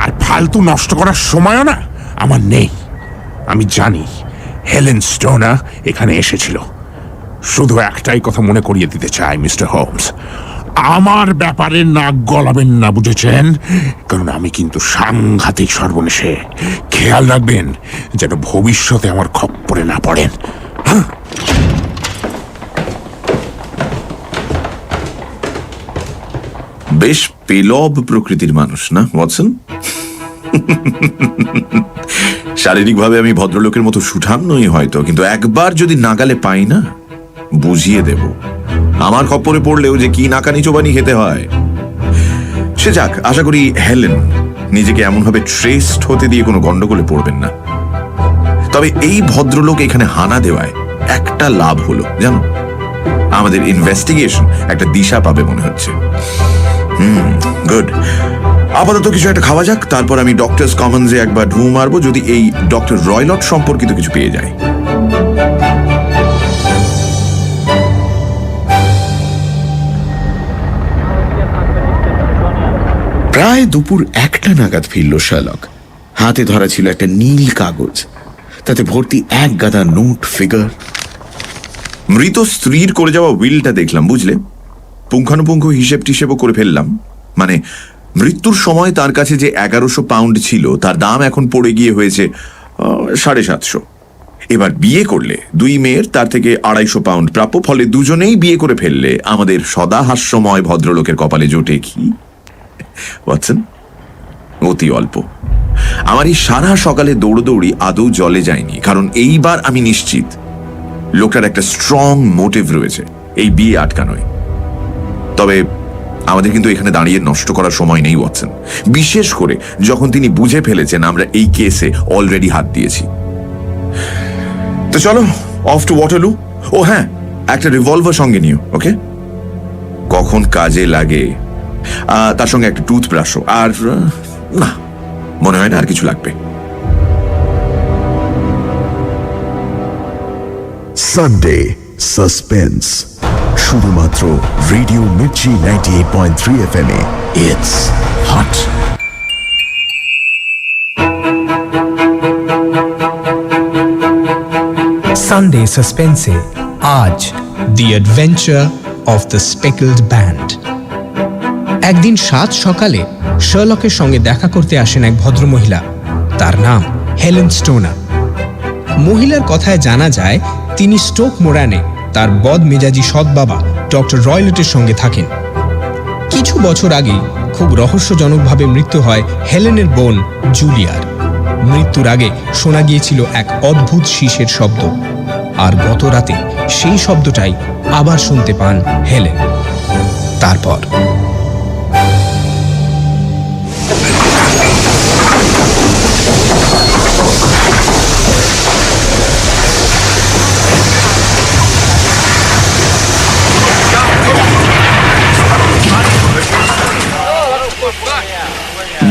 Speaker 6: আর ফালতু নষ্ট করার সময়ও না আমার নেই। আমি জানি হেলেন স্টোনা এখানে এসেছিল। শুধু একটাই কথা মনে করিয়ে দিতে চাই মিস্টার হোমস, আমার ব্যাপারে নাক গলাবেন না, বুঝেছেন? কারণ আমি কিন্তু সাংঘাতিক সর্বনেশে। খেয়াল রাখবেন যেন ভবিষ্যতে আমার খপ্পরে না পড়েন।
Speaker 3: বেশ পেলব প্রকৃতির মানুষ না ওয়াটসন? শারীরিকভাবে আমি ভদ্রলোকের মতো সুঠাম নই হয়তো, কিন্তু একবার যদি নাগালে পাই না, বুঝিয়ে দেব আমার খপ্পরে পড়লেও যে কি নাকানি চোবানি খেতে হয়। সে যাক, আশা করি হেলেন নিজেকে এমনভাবে ট্রেসড হতে দিয়ে কোনো গন্ডগোলে পড়বেন না। তবে এই ভদ্রলোক এখানে হানা দেওয়ায় একটা লাভ হলো জানো, আমাদের ইনভেস্টিগেশন একটা দিশা পাবে মনে হচ্ছে। গুড। আপাতত কিছু একটা খাওয়া যাক, তারপর আমি ডক্টরস কমন্সে একবার ঢু মারবো, যদি এই ডক্টর রয়লট সম্পর্কিত কিছু পেয়ে যাই।
Speaker 2: প্রায় দুপুর 1টা নাগাদ ফিরল শার্লক। হাতে ধরা ছিল একটা নীল কাগজ, তাতে ভর্তি এক গাদা নোট, ফিগার।
Speaker 3: মৃত স্ত্রীর করে যাওয়া উইলটা দেখলাম, বুঝলে? পুঙ্খানুপুঙ্খ হিসেব টিসেবও করে ফেললাম। মানে মৃত্যুর সময় তার কাছে যে 1100 পাউন্ড ছিল তার দাম এখন পড়ে গিয়ে হয়েছে 750। এবার বিয়ে করলে 2 মেয়ের তার থেকে 250 পাউন্ড প্রাপ্য, ফলে দুজনেই বিয়ে করে ফেললে আমাদের সদা হাস্যময় ভদ্রলোকের কপালে জোটে কি ওয়াটসন? অতি অল্প। আমার এই সারা সকালে দৌড়দৌড়ি আদৌ জলে যায়নি, কারণ এইবার আমি নিশ্চিত লোকটার একটা স্ট্রং মোটিভ রয়েছে এই বিয়ে আটকানোয়। তবে আমাদের কিন্তু এখানে দাঁড়িয়ে নষ্ট করার সময় নেই ওয়াটসন, বিশেষ করে যখন তিনি বুঝে ফেলেছেন আমরা এই কেসে অলরেডি হাত দিয়েছি। তো চলো অফ টু ওয়াটারলু। ও হ্যাঁ, একটা রিভলভার সঙ্গে নিও, ওকে? কখন কাজে লাগে। তার সঙ্গে একটা টুথব্রাশও। আর না, মনে হয় না আর কিছু লাগবে।
Speaker 7: সানডে সাসপেন্স শুধুমাত্র রেডিও মির্চি 98.3 FM এ। It's hot.
Speaker 1: সানডে সাসপেন্সে আজ the adventure of the speckled band. একদিন সাত সকালে শার্লকের সঙ্গে দেখা করতে আসেন এক ভদ্রমহিলা। তার নাম হেলেন স্টোনার। মহিলার কথায় জানা যায় তিনি স্টোক মোরানে তার বদমেজাজি সৎ বাবা ডক্টর রয়লটের সঙ্গে থাকেন। কিছু বছর আগে খুব রহস্যজনকভাবে মৃত্যু হয় হেলেনের বোন জুলিয়ার। মৃত্যুর আগে শোনা গিয়েছিল এক অদ্ভুত শীষের শব্দ, আর গত রাতে সেই শব্দটাই আবার শুনতে পান হেলেন। তারপর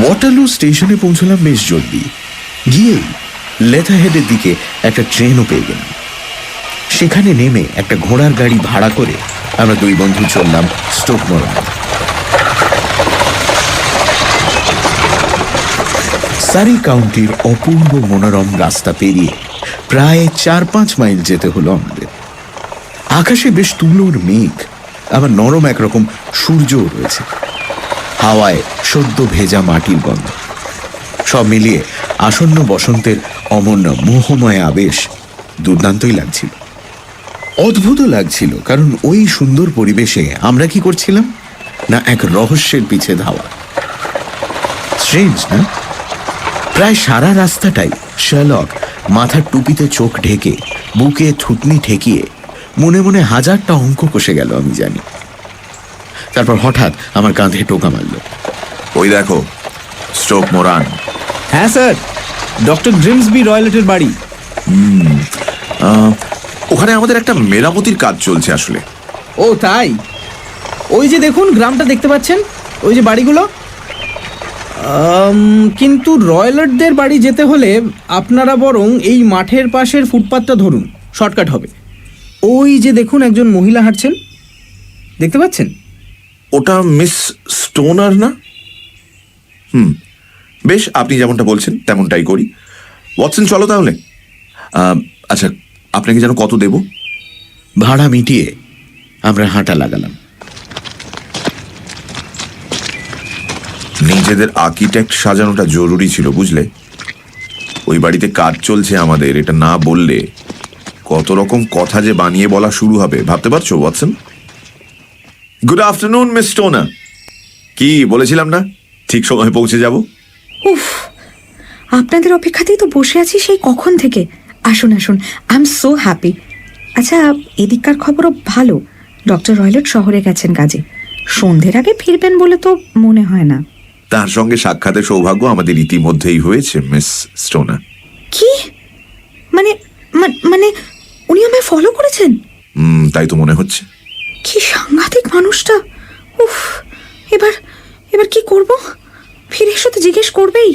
Speaker 2: ওয়াটারলু স্টেশনে পৌঁছলাম বেশ জলদি। গিয়েই লেথারহেডের দিকে একটা ট্রেনও পেয়ে গেলাম। সেখানে নেমে একটা ঘোড়ার গাড়ি ভাড়া করে আমরা দুই বন্ধু চললাম স্টোক মোরানে। সারি কাউন্টির অপূর্ব মনোরম রাস্তা পেরিয়ে প্রায় 4-5 মাইল যেতে হলো আমাদের। আকাশে বেশ তুলোর মেঘ, আবার নরম একরকম সূর্যও রয়েছে। হাওয়ায় সদ্য ভেজা মাটির গন্ধ, সব মিলিয়ে আসন্ন বসন্তের অমন্য মোহময় আবেশ দুর্দান্তই লাগছিল। অদ্ভুতও লাগছিল, কারণ ওই সুন্দর পরিবেশে আমরা কি করছিলাম না এক রহস্যের পিছে ধাওয়া। স্ট্রেঞ্জ না? প্রায় সারা রাস্তাটাই শার্লক মাথার টুপিতে চোখ ঢেকে, বুকে থুতনি ঠেকিয়ে মনে মনে হাজারটা অঙ্ক কষে গেল আমি জানি। তারপর হঠাৎ আমার কাঁধে টোকা মারল।
Speaker 3: ওই দেখো স্টোক মোরান।
Speaker 8: হ্যাঁ স্যার, ডক্টর গ্রিমসবি রয়লেটের বাড়ি।
Speaker 3: ওখানে আমাদের একটা মেরামতির কাজ চলছে আসলে।
Speaker 8: ও তাই? ওই যে দেখুন গ্রামটা দেখতে পাচ্ছেন, ওই যে বাড়িগুলো। কিন্তু রয়লেটদের বাড়ি যেতে হলে আপনারা বরং এই মাঠের পাশের ফুটপাতটা ধরুন, শর্টকাট হবে। ওই যে দেখুন একজন মহিলা হাঁটছেন, দেখতে পাচ্ছেন?
Speaker 3: ওটা মিস স্টোনার না? বেশ, আপনি যেমনটা বলছেন তেমনটাই করি। ওয়াটসন চলো তাহলে। আচ্ছা, আপনাকে যেন কত দেব?
Speaker 2: ভাড়া মিটিয়ে আমরা হাঁটা লাগালাম।
Speaker 3: নিজেদের আর্কিটেক্ট সাজানোটা জরুরি ছিল, বুঝলে? ওই বাড়িতে কাজ চলছে আমাদের, এটা না বললে কত রকম কথা যে বানিয়ে বলা শুরু হবে, ভাবতে পারছো Watson? Good afternoon miss stoner. কি বলেছিলাম না ঠিক সময় পৌঁছে যাব?
Speaker 4: উফ, আপনাদের অপেক্ষাতেই তো বসে আছি সেই কখন থেকে। আসুন আসুন, আই এম সো হ্যাপি। আচ্ছা, এদিককার খবরও ভালো। ডক্টর রয়লেট শহরে গেছেন কাজে, সন্ধ্যের আগে ফিরবেন বলে তো মনে হয় না।
Speaker 3: তার সঙ্গে সাক্ষাতের সৌভাগ্য আমাদের ইতিমধ্যেই হয়েছে মিস স্টোনার।
Speaker 4: কি মানে মানে উনি আমায় ফলো করেছেন?
Speaker 3: তাই তো মনে হচ্ছে।
Speaker 4: কি সাংঘাতিক মানুষটা! উফ, এবার এবার কি করব? ফিরে এসে তো জিজ্ঞেস করবেই।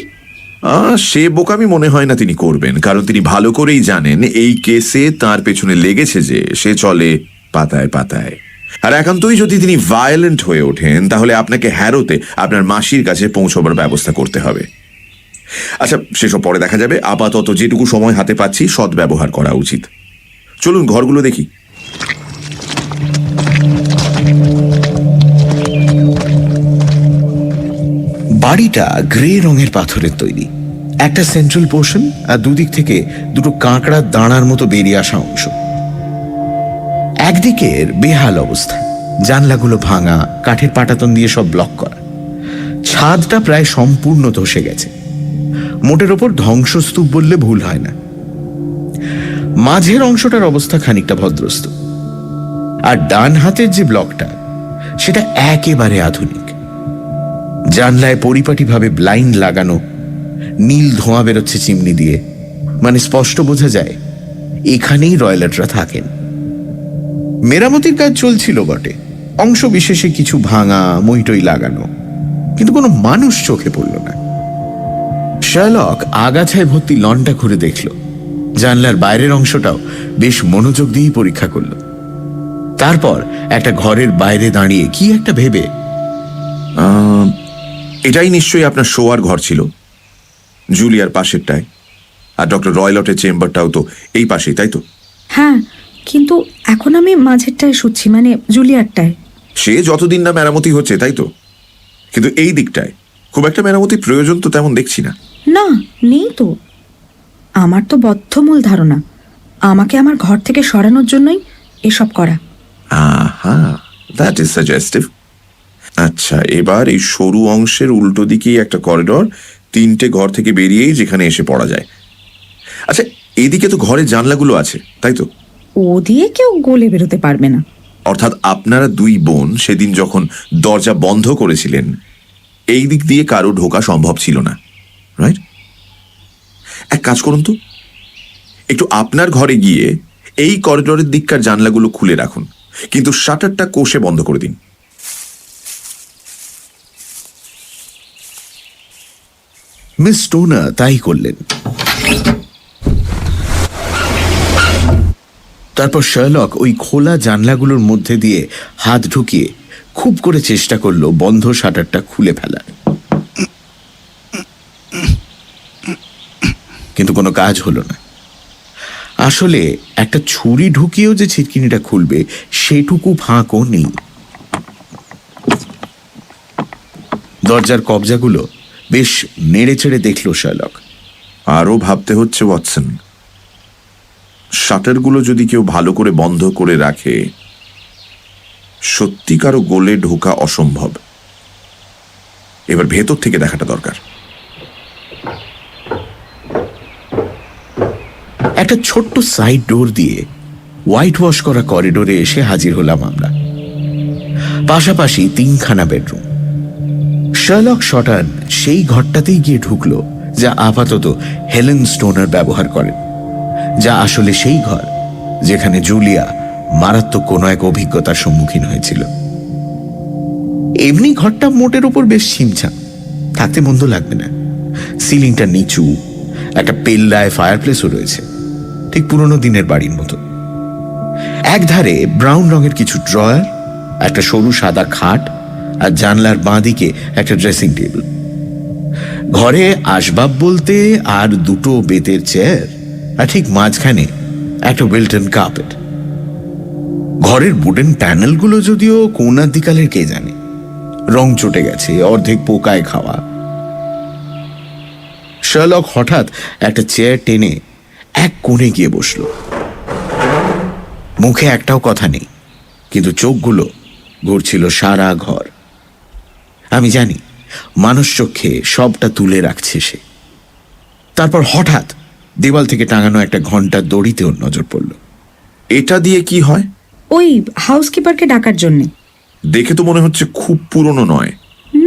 Speaker 3: সে বোকামি মনে হয় না তিনি করবেন, কারণ তিনি ভালো করেই জানেন এই কেসে তার পেছনে লেগেছে যে সে চলে পাতায় পাতায়। আর একান্তই যদি তিনি ভায়োলেন্ট হয়ে ওঠেন তাহলে আপনাকে হ্যারোতে আপনার মাসির কাছে পৌঁছবার ব্যবস্থা করতে হবে। আচ্ছা, সেসব পরে দেখা যাবে। আপাতত যেটুকু সময় হাতে পাচ্ছি সৎ ব্যবহার করা উচিত। চলুন ঘরগুলো দেখি।
Speaker 2: বাড়িটা গ্রে রঙের পাথরের তৈরি। একটা সেন্ট্রাল পোর্শন আর দুদিক থেকে দুটো কাঁকড়ার দাঁড়ার মতো বেরিয়ে আসা অংশ। একদিকের বেহাল অবস্থা, জানলাগুলো ভাঙা, কাঠের পাটাতন দিয়ে সব ব্লক করা। ছাদটা প্রায় সম্পূর্ণ ধসে গেছে, মোটের ওপর ধ্বংসস্তূপ বললে ভুল হয় না। মাঝের অংশটার অবস্থা খানিকটা ভদ্রস্ত, আর ডান হাতের যে ব্লকটা সেটা একেবারে আধুনিক। জানলায় পরিপাটিভাবে ব্লাইন্ড লাগানো, নীল ধোঁয়া বেরোচ্ছে চিমনি দিয়ে, মানে স্পষ্ট বোঝা যায় এখানেই রয়্যালটরা থাকেন। মেরামতির কাজ চলছিল বটে, অংশ বিশেষে কিছু ভাঙা, মইটই লাগানো, কিন্তু কোনো মানুষ চোখে পড়ল না। শার্লক আগাছায় ভর্তি লনটা ঘুরে দেখল, জানলার বাইরের অংশটাও বেশ মনোযোগ দিয়েই পরীক্ষা করল। তারপর একটা ঘরের বাইরে দাঁড়িয়ে কি একটা ভেবে,
Speaker 3: এটাই নিশ্চয়ই আপনার শোয়ার ঘর ছিল, জুলিয়ার পাশেরটায়, আর ডক্টর রয়লটের চেম্বারটাও তো এই পাশেই, তাই তো?
Speaker 4: হ্যাঁ, কিন্তু এখন আমি মাঝেরটায় শুচ্ছি, মানে জুলিয়ারটায়।
Speaker 3: সে যতদিন না মেরামতি হচ্ছে, তাই তো? কিন্তু এই দিকটায় খুব একটা মেরামতির প্রয়োজন তো তেমন দেখছি না।
Speaker 4: না, নেই তো। আমার তো বদ্ধমূল ধারণা আমাকে আমার ঘর থেকে সরানোর জন্যই এসব করা।
Speaker 3: আহা, দ্যাট ইজ সাজেস্টিভ। আচ্ছা, এবার এই সরু অংশের উল্টো দিকেই একটা করিডর, 3টে ঘর থেকে বেরিয়েই যেখানে এসে পড়া যায়। আচ্ছা, এদিকে তো ঘরের জানলাগুলো আছে, তাই তো?
Speaker 4: ও দিয়ে কেউ গলে বেরোতে পারবে না।
Speaker 3: অর্থাৎ আপনারা 2 বোন সেদিন যখন দরজা বন্ধ করেছিলেন, এই দিক দিয়ে কারো ঢোকা সম্ভব ছিল না, রাইট? এক কাজ করুন তো, একটু আপনার ঘরে গিয়ে এই করিডোরের দিককার জানলাগুলো খুলে রাখুন, কিন্তু শাটারটা কষে বন্ধ করে দিন।
Speaker 2: মিস স্টোনার তাই করলেন। তারপর শার্লক ওই খোলা জানলাগুলোর মধ্যে দিয়ে হাত ঢুকিয়ে খুব করে চেষ্টা করলো বন্ধ শাটারটা খুলে ফেলার, কিন্তু কোনো কাজ হলো না। আসলে একটা ছুরি ঢুকিয়েও যে ছিটকিনিটা খুলবে সেটুকু ফাঁকও নেই। দরজার কবজাগুলো বেশ নেড়ে চেড়ে দেখল শার্লক।
Speaker 3: আরও ভাবতে হচ্ছে ওয়াটসন, শাটারগুলো যদি কেউ ভালো করে বন্ধ করে রাখে, সত্যিকারও গোলে ঢোকা অসম্ভব। এবার ভেতর থেকে দেখাটা দরকার।
Speaker 2: একটা ছোট্ট সাইড ডোর দিয়ে হোয়াইট ওয়াশ করা করিডোরে এসে হাজির হলাম আমরা। পাশাপাশি 3খানা বেডরুম। শার্লক শটান সেই ঘরটাতেই গিয়ে ঢুকলো যা আপাতত হেলেন স্টোনার ব্যবহার করেন, যা আসলে সেই ঘর যেখানে জুলিয়া মারাত্মক কোনো এক অভিজ্ঞতার সম্মুখীন হয়েছিল। এমনি ঘরটা মোটের ওপর বেশ ছিমছাম, থাকতে মন্দ লাগবে না। সিলিংটা নিচু, একটা পেল্লায় ফায়ারপ্লেসও রয়েছে, ঠিক পুরনো দিনের বাড়ির মতো। একধারে ব্রাউন রঙের কিছু ড্রয়ার, একটা সরু সাদা খাট, আর জানলার বাঁদিকে একটা ড্রেসিং টেবিল। ঘরে আসবাব বলতে আর 2টো বেতের চেয়ার, আর ঠিক মাঝখানে একটা ওয়েলটন কার্পেট। ঘরের উডেন প্যানেলগুলো যদিও কোনার দিকালের কে জানে, রং চটে গেছে, অর্ধেক পোকায় খাওয়া। শার্লক হঠাৎ একটা চেয়ার টেনে এক কোণে গিয়ে বসল। মুখে একটাও কথা নেই, কিন্তু চোখগুলো ঘুরছিল সারা ঘর। আমি জানি মানুষ চোখে সবটা তুলে রাখছে সে। তারপর হঠাৎ দেওয়াল থেকে টাঙানো একটা ঘন্টার দড়িতে ওর নজর পড়ল।
Speaker 3: এটা দিয়ে কি হয়?
Speaker 4: ওই হাউসকিপারকে ডাকার জন্যে।
Speaker 3: দেখে তো মনে হচ্ছে খুব পুরনো নয়।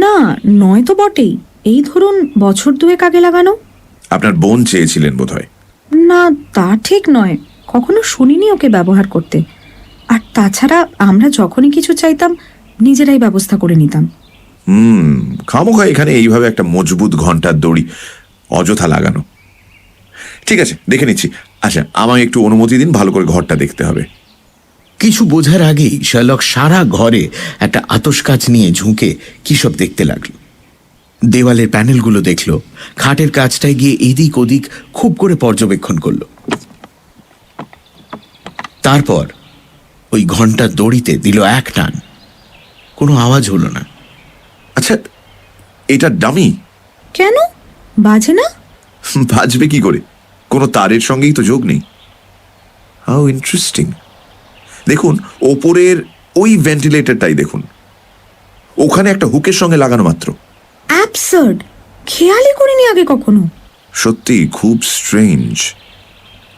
Speaker 4: না, নয় তো বটেই, এই ধরুন বছর 2 আগে লাগানো।
Speaker 3: আপনার বোন চেয়েছিলেন বোধহয়।
Speaker 4: না, তা ঠিক নয়, কখনো শুনিনি ওকে ব্যবহার করতে। আর তাছাড়া আমরা যখনই কিছু চাইতাম নিজেরাই ব্যবস্থা করে নিতাম।
Speaker 3: খামোখা এখানে এইভাবে একটা মজবুত ঘন্টার দড়ি অযথা লাগানো। ঠিক আছে, দেখে নিচ্ছি। আচ্ছা, আমায় একটু অনুমতি দিন, ভালো করে ঘরটা দেখতে হবে।
Speaker 2: কিছু বোঝার আগেই শার্লক সারা ঘরে একটা আতশকাচ নিয়ে ঝুঁকে কি সব দেখতে লাগলো। দেওয়ালের প্যানেলগুলো দেখলো, খাটের কাছটায় গিয়ে এদিক ওদিক খুব করে পর্যবেক্ষণ করলো। তারপর ওই ঘন্টার দড়িতে দিল এক টান। কোনো আওয়াজ হলো না।
Speaker 3: আচ্ছা, এটা ডামি।
Speaker 4: কেন বাজে না?
Speaker 3: বাজবে কি করে? কোনো তারের সঙ্গেই তো যোগ নেই। How interesting. দেখুন ওপরের ওই ভেন্টিলেটরটাই দেখুন, ওখানে একটা হুকের সঙ্গে লাগানো মাত্র।
Speaker 4: অ্যাবসার্ড, খেয়ালই করিনি আগে কখনো।
Speaker 3: সত্যি খুব স্ট্রেঞ্জ,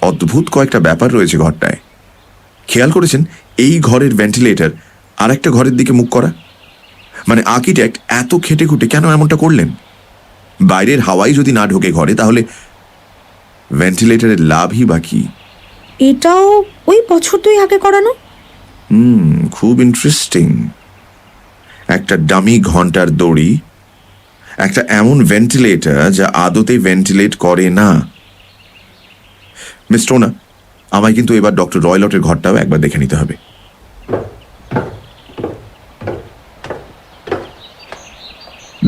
Speaker 3: অদ্ভুত কয়েকটা ব্যাপার রয়েছে ঘরটায়। খেয়াল করেছেন এই ঘরের ভেন্টিলেটর আর একটা ঘরের দিকে মুখ করা? মানে আর্কিটেক্ট এত খেটে খুঁটে কেন এমনটা করলেন? বাইরের হাওয়াই যদি না ঢোকে ঘরে, তাহলে ভেন্টিলেটরের লাভই বা কি?
Speaker 4: এটাও ওই বছর 2 আগে করানো।
Speaker 3: খুব ইন্টারেস্টিং। একটা ডামি ঘন্টার দড়ি, একটা এমন ভেন্টিলেটর যা আদতে ভেন্টিলেট করে না। মিস টোনা, আমায় কিন্তু এবার ডক্টর রয়লটের ঘরটাও একবার দেখে নিতে হবে।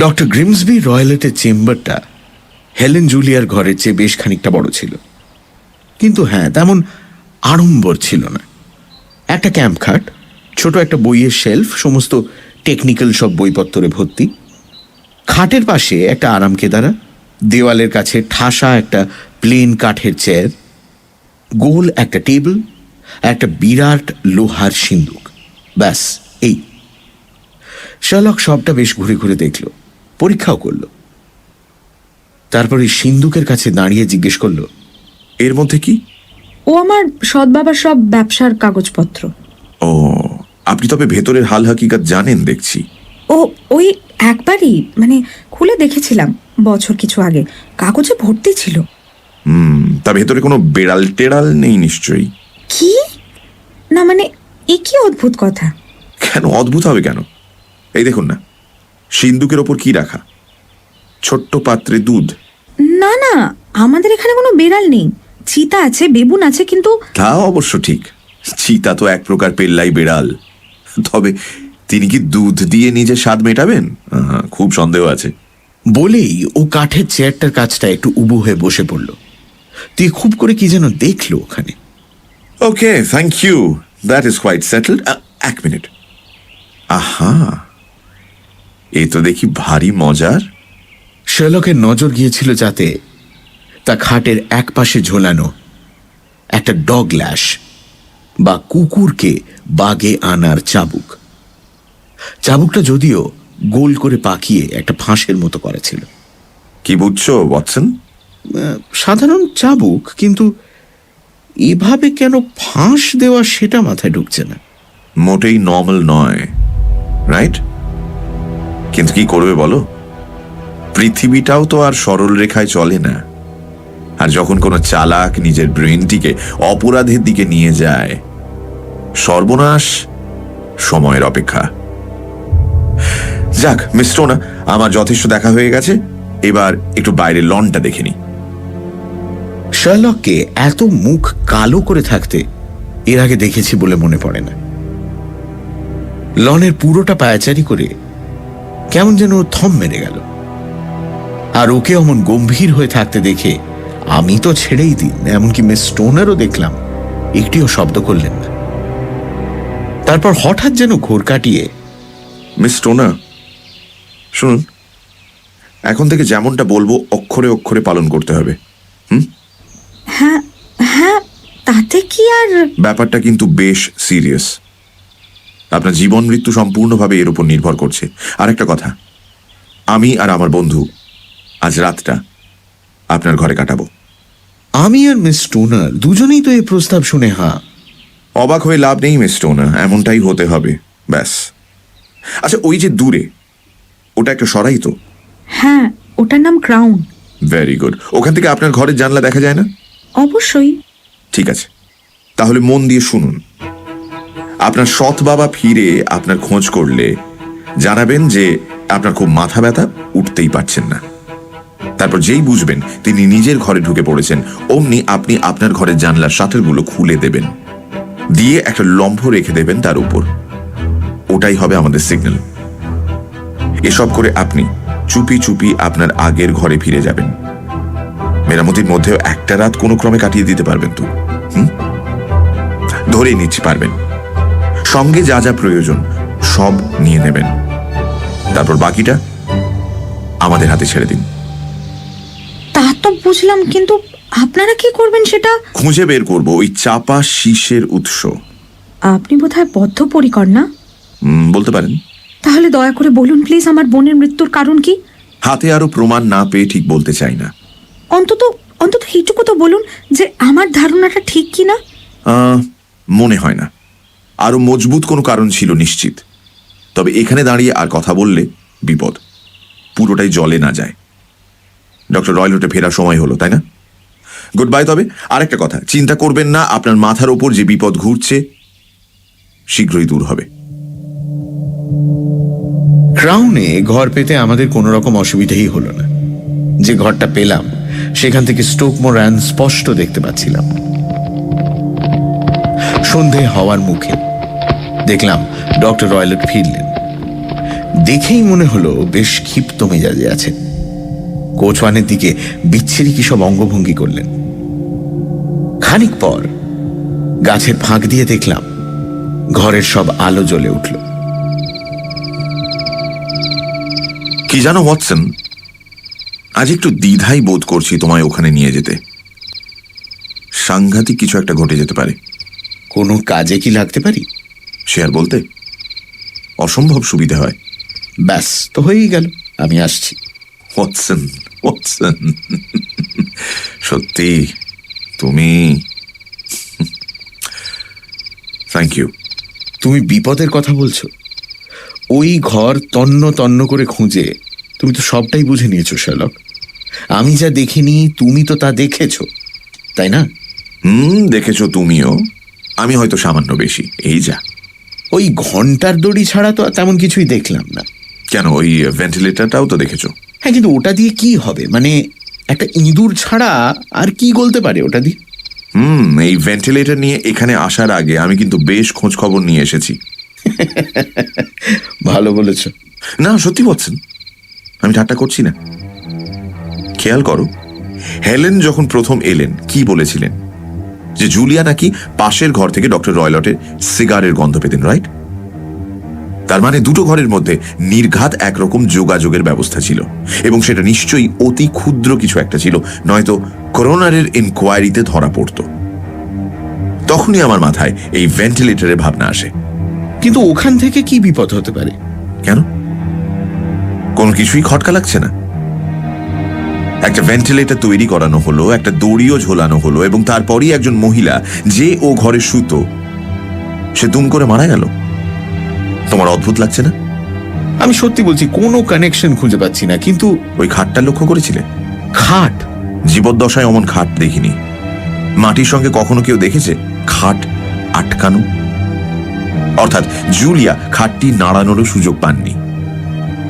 Speaker 2: ডক্টর গ্রিমসবি রয়লেটের চেম্বারটা হেলেন জুলিয়ার ঘরের চেয়ে বেশ খানিকটা বড় ছিল, কিন্তু হ্যাঁ তেমন আড়ম্বর ছিল না। একটা ক্যাম্প খাট, ছোট একটা বইয়ের শেলফ, সমস্ত টেকনিক্যাল সব বইপত্তরে ভর্তি। খাটের পাশে একটা আরাম কেদারা, দেওয়ালের কাছে ঠাসা একটা প্লেন কাঠের চেয়ার, গোল একটা টেবিল, একটা বিরাট লোহার সিন্দুক। ব্যাস এই। শার্লক সবটা বেশ ঘুরে ঘুরে দেখল, পরীক্ষাও করল। তারপরে সিন্দুকের কাছে দাঁড়িয়ে জিজ্ঞেস করল,
Speaker 3: এর মধ্যে কি?
Speaker 4: ও আমার সৎ বাবার সব ব্যবসার কাগজপত্র।
Speaker 3: ও, আপনি তবে ভেতরের হাল হাকিকাত জানেন দেখছি।
Speaker 4: ও ওই একবারই মানে খুলে দেখেছিলাম বছর কিছু আগে, কাগজে ভর্তি ছিল।
Speaker 3: তা ভেতরে কোনো বেড়াল টেড়াল নেই নিশ্চয়ই?
Speaker 4: কি না, মানে এ কি অদ্ভুত কথা।
Speaker 3: কেন অদ্ভুত হবে কেন? এই দেখুন না, সিন্দুকের ওপর কি রাখা? ছোট্ট পাত্রে দুধ।
Speaker 4: না না, আমাদের এখানে কোনো বেড়াল নেই। চিতা আছে, বেবুন আছে, কিন্তু
Speaker 3: তা অবশ্য ঠিক, চিতা তো এক প্রকার পেল্লাই বেড়াল। তবে তিনি কি দুধ দিয়ে নিজের স্বাদ মেটাবেন? খুব সন্দেহ আছে।
Speaker 2: বলেই ও কাঠের চেয়ারটার কাছটা একটু উবু হয়ে বসে পড়ল। তুই খুব করে কি যেন দেখলো ওখানে।
Speaker 3: Okay, thank you, that is quite settled. এক মিনিট। আহা, এ তো দেখি ভারী মজার।
Speaker 2: শার্লকের নজর গিয়েছিল যাতে তা খাটের এক পাশে ঝোলানো একটা ডগ ল্যাশ বা কুকুরকে বাগে আনার চাবুক। চাবুকটা যদিও গোল করে পাকিয়ে একটা ফাঁসের মতো করা ছিল।
Speaker 3: কি বুঝছো ওয়াটসন?
Speaker 2: সাধারণ চাবুক, কিন্তু এভাবে কেন ফাঁস দেওয়া সেটা মাথায় ঢুকছে না।
Speaker 3: মোটেই নর্মাল নয়, রাইট? কিন্তু কি করবে বলো, পৃথিবীটাও তো আর সরল রেখায় চলে না। আর যখন কোনো চালাক নিজের ব্রেনটিকে অপরাধের দিকে নিয়ে যায়, সর্বনাশ সময়ের অপেক্ষা। যাক মিস টোনা, আমার যথেষ্ট দেখা হয়ে গেছে, এবার একটু বাইরের লনটা দেখে নি।
Speaker 2: শার্লককে এত মুখ কালো করে থাকতে এর আগে দেখেছি বলে মনে পড়ে না। লনের পুরোটা পায়াচারি করে কেমন যেন থম মেরে গেল। আর ওকে অমন গম্ভীর হয়ে থাকতে দেখে আমি তো ছেড়েই দিন, এমনকি মিস স্টোনারও দেখলাম একটিও শব্দ করলেন না। তারপর হঠাৎ যেন ঘোর কাটিয়ে,
Speaker 3: মিস টোনা শুনুন, এখন থেকে যেমনটা বলবো অক্ষরে অক্ষরে পালন করতে হবে।
Speaker 4: হ্যাঁ হ্যাঁ, তাতে কি আর?
Speaker 3: ব্যাপারটা কিন্তু বেশ সিরিয়াস। আপনার জীবন মৃত্যু সম্পূর্ণভাবে এর উপর নির্ভর করছে। আর একটা কথা, আমি আর আমার বন্ধু আজ রাতটা আপনার ঘরে কাটাবো।
Speaker 2: আমি আর মিস স্টোনার দুজনেই তো এই প্রস্তাব শুনে
Speaker 3: অবাক হয়ে লাভ নেই মিস টোনা, এমনটাই হতে হবে, ব্যাস। আচ্ছা, ওই যে দূরে ওটা একটা সরাই তো?
Speaker 4: হ্যাঁ, ওটার নাম ক্রাউন।
Speaker 3: Very good. ওখান থেকে আপনার ঘরের জানলা দেখা যায় না?
Speaker 4: অবশ্যই।
Speaker 3: ঠিক আছে, তাহলে মন দিয়ে শুনুন। আপনার সৎ বাবা ফিরে আপনার খোঁজ করলে জানাবেন যে আপনার খুব মাথা ব্যথা, উঠতেই পারছেন না। তারপর যেই বুঝবেন তিনি নিজের ঘরে ঢুকে পড়েছেন, অমনি আপনি আপনার ঘরের জানলার শাটারগুলো খুলে দেবেন, দিয়ে একটা লম্ফ রেখে দেবেন তার উপর। ওটাই হবে আমাদের সিগন্যাল। এসব করে আপনি চুপি চুপি আপনার আগের ঘরে ফিরে যাবেন। মেরামতির মধ্যেও একটা রাত কোনো ক্রমে কাটিয়ে দিতে পারবেন তো? ধরেই নিচ্ছি পারবেন। সঙ্গে যা যা প্রয়োজন সব নিয়ে নেবেন। তারপর বাকিটা আমাদের হাতে ছেড়ে দিন।
Speaker 4: তা তো বুঝলাম, কিন্তু আপনারা কি করবেন সেটা?
Speaker 3: খুঁজে বের করব ওই চাপা শীষের উৎস।
Speaker 4: আপনি বোধহয় বদ্ধপরিকর, না?
Speaker 3: বলতে পারেন।
Speaker 4: তাহলে দয়া করে বলুন প্লিজ, আমার বোনের মৃত্যুর কারণ কি?
Speaker 3: হাতে আরো প্রমাণ না পেয়ে ঠিক বলতে চাই না।
Speaker 4: অন্তত অন্তত এইটুকু তো বলুন যে আমার ধারণাটা ঠিক কি না।
Speaker 3: মনে হয় না। আরো মজবুত কোনো কারণ ছিল নিশ্চিত। তবে এখানে দাঁড়িয়ে আর কথা বললে বিপদ, পুরোটাই জলে না যায়। ডক্টর রয়লটে ফেরার সময় হলো, তাই না? Good bye. তবে আরেকটা কথা, চিন্তা করবেন না, আপনার মাথার ওপর যে বিপদ ঘুরছে শীঘ্রই দূর হবে।
Speaker 2: ক্রাউনে ঘর পেতে আমাদের কোনো রকম অসুবিধাই হলো না। যে ঘরটা পেলাম সেখান থেকে স্টোক মোরান স্পষ্ট দেখতে পাচ্ছিলাম। সন্ধে হওয়ার মুখে দেখলাম ডক্টর রয়লট ফিরলেন। দেখেই মনে হলো বেশ ক্ষিপ্ত মেজাজে আছেন। কোচওয়ানের দিকে বিচ্ছিরি কি সব অঙ্গভঙ্গি করলেন। খানিক পর গাছের ফাঁক দিয়ে দেখলাম ঘরের সব আলো জ্বলে উঠল।
Speaker 3: কি জানো ওয়াটসন, আজ একটু দ্বিধাই বোধ করছি তোমায় ওখানে নিয়ে যেতে। সাংঘাতিক কিছু একটা ঘটে যেতে পারে।
Speaker 2: কোনো কাজে কি লাগতে পারি?
Speaker 3: সে আর বলতে, অসম্ভব সুবিধা হয়।
Speaker 2: ব্যাস তো হয়েই গেল, আমি আসছি।
Speaker 3: ওয়াটসন, ওয়াটসন, সত্যি তুমি। Thank you.
Speaker 2: তুমি বিপদের কথা বলছো? ওই ঘর তন্ন তন্ন করে খুঁজে তুমি তো সবটাই বুঝে নিয়েছো শার্লক। আমি যা দেখিনি তুমি তো তা দেখেছো, তাই না?
Speaker 3: দেখেছো তুমিও, আমি হয়তো সামান্য বেশি। এই যা।
Speaker 2: ওই ঘন্টার দড়ি ছাড়া তো আর তেমন কিছুই দেখলাম না।
Speaker 3: কেন, ওই ভেন্টিলেটরটাও তো দেখেছো?
Speaker 2: হ্যাঁ, কিন্তু ওটা দিয়ে কি হবে? মানে একটা ইঁদুর ছাড়া আর কি গলতে পারে ওটা দিয়ে?
Speaker 3: এই ভেন্টিলেটর নিয়ে এখানে আসার আগে আমি কিন্তু বেশ খোঁজ খবর নিয়ে এসেছি।
Speaker 2: ভালো বলেছ।
Speaker 3: না, সত্যি বলছেন, আমি ঠাট্টা করছি না। খেয়াল করো, হেলেন যখন প্রথম এলেন কি বলেছিলেন? যে জুলিয়া নাকি পাশের ঘর থেকে ডক্টর রয়লটের সিগারের গন্ধ পেতেন, রাইট? তার মানে দুটো ঘরের মধ্যে নির্ঘাত একরকম যোগাযোগের ব্যবস্থা ছিল, এবং সেটা নিশ্চয়ই অতি ক্ষুদ্র কিছু একটা ছিল, নয়তো করোনারের ইনকোয়ারিতে ধরা পড়ত। তখনই আমার মাথায় এই ভেন্টিলেটরের ভাবনা আসে।
Speaker 2: কিন্তু ওখান থেকে কি বিপদ হতে পারে?
Speaker 3: কেন? কোনো কিছুই খটকা লাগছে না? একটা ভেন্টিলেটর তৈরি করানো হলো, একটা দড়িও ঝোলানো হলো, এবং তারপরই একজন মহিলা যে ও ঘরে শুতো সে দুম করে মারা গেল। তোমার অদ্ভুত লাগছে না?
Speaker 2: আমি সত্যি বলছি, কোনো কানেকশন খুঁজে পাচ্ছি না। কিন্তু
Speaker 3: ওই খাটটা লক্ষ্য করেছিলে?
Speaker 2: খাট?
Speaker 3: জীবদ্দশায় অমন খাট দেখিনি। মাটির সঙ্গে কখনো কেউ দেখেছে খাট আটকানো? অর্থাৎ জুলিয়া খাটটি নাড়ানোরও সুযোগ পাননি।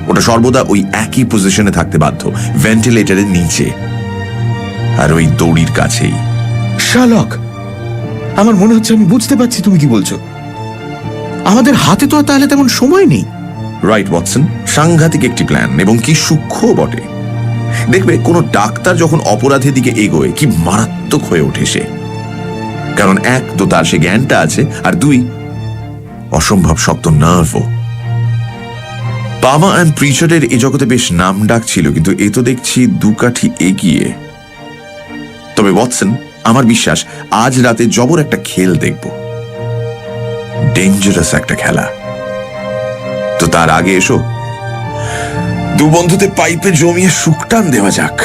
Speaker 3: ওটা সর্বদা ওই একই পজিশনে থাকতে বাধ্য, ভেন্টিলেটরের নিচে, আর ওই দড়ির কাছেই।
Speaker 2: শার্লক, আমার মনে হচ্ছে আমি বুঝতে পারছি তুমি কি বলছো। আমাদের হাতে তো আর তাহলে তেমন সময় নেই।
Speaker 3: রাইট ওয়াটসন, সাংঘাতিক একটি প্ল্যান, এবং কি সূক্ষ্ম বটে। দেখবে কোনো ডাক্তার যখন অপরাধের দিকে এগোয় কি মারাত্মক হয়ে ওঠে সে। কারণ এক তো তার সে জ্ঞানটা আছে, আর দুই অসম্ভব শক্ত নার্ভও। পামা অ্যান্ড প্রিচারের এ জগতে বেশ নাম ডাক ছিল, কিন্তু এ তো দেখছি দুকাঠি এগিয়ে। তবে ওয়াটসন, আমার বিশ্বাস আজ রাতে জবর একটা খেল দেখব, ডেঞ্জারাস একটা খেলা। তো তার আগে এসো দু বন্ধুতে পাইপে জমিয়ে সুকটান দেওয়া যাক।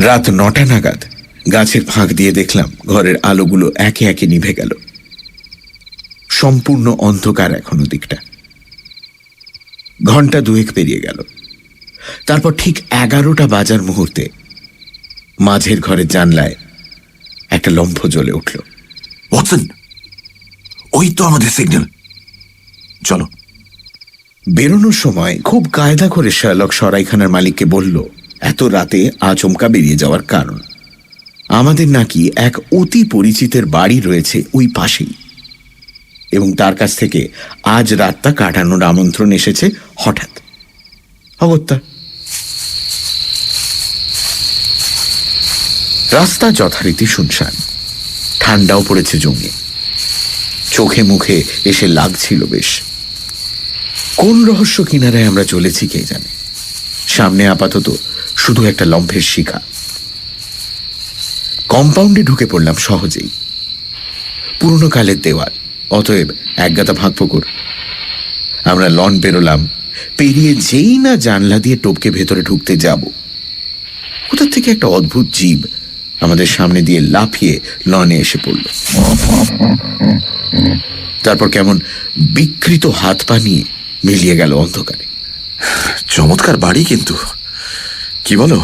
Speaker 2: রাত 9টা নাগাদ গাছের ফাঁক দিয়ে দেখলাম ঘরের আলোগুলো একে একে নিভে গেল। সম্পূর্ণ অন্ধকার এখনো দিকটা। ঘন্টা দুয়েক পেরিয়ে গেল। তারপর ঠিক 11টা বাজার মুহূর্তে মাঝের ঘরের জানলায় একটা লম্ফ জ্বলে উঠল।
Speaker 3: ওয়াটসন, ওই তো আমাদের সিগন্যাল। চলো।
Speaker 2: বেরোনোর সময় খুব কায়দা করে শার্লক সরাইখানার মালিককে বলল এত রাতে আচমকা বেরিয়ে যাওয়ার কারণ। আমাদের নাকি এক অতি পরিচিতের বাড়ি রয়েছে ওই পাশেই, এবং তার কাছ থেকে আজ রাতটা কাটানোর আমন্ত্রণ এসেছে হঠাৎ। অগত্যা রাস্তা যথারীতি শুনশান, ঠান্ডাও পড়েছে জমিয়ে। চোখে মুখে এসে লাগছিল বেশ। কোন রহস্য কিনারায় আমরা চলেছি কে জানে। সামনে আপাতত শুধু একটা লম্ফের শিখা। কম্পাউন্ডে ঢুকে পড়লাম সহজেই। পুরনো কালের দেওয়াল, অতএব একগাদা ফাঁকফোকর। আমরা লন পেরোলাম, পেরিয়ে যেই না জানলা দিয়ে টপকে ভেতরে ঢুকতে যাব, কোথা থেকে একটা অদ্ভুত জীব আমাদের সামনে দিয়ে লাফিয়ে লনে এসে পড়ল। তারপর কেমন বিকৃত হাত পা নিয়ে মিলিয়ে গেল অন্ধকারে।
Speaker 3: চমৎকার বাড়ি কিন্তু, কি বলো?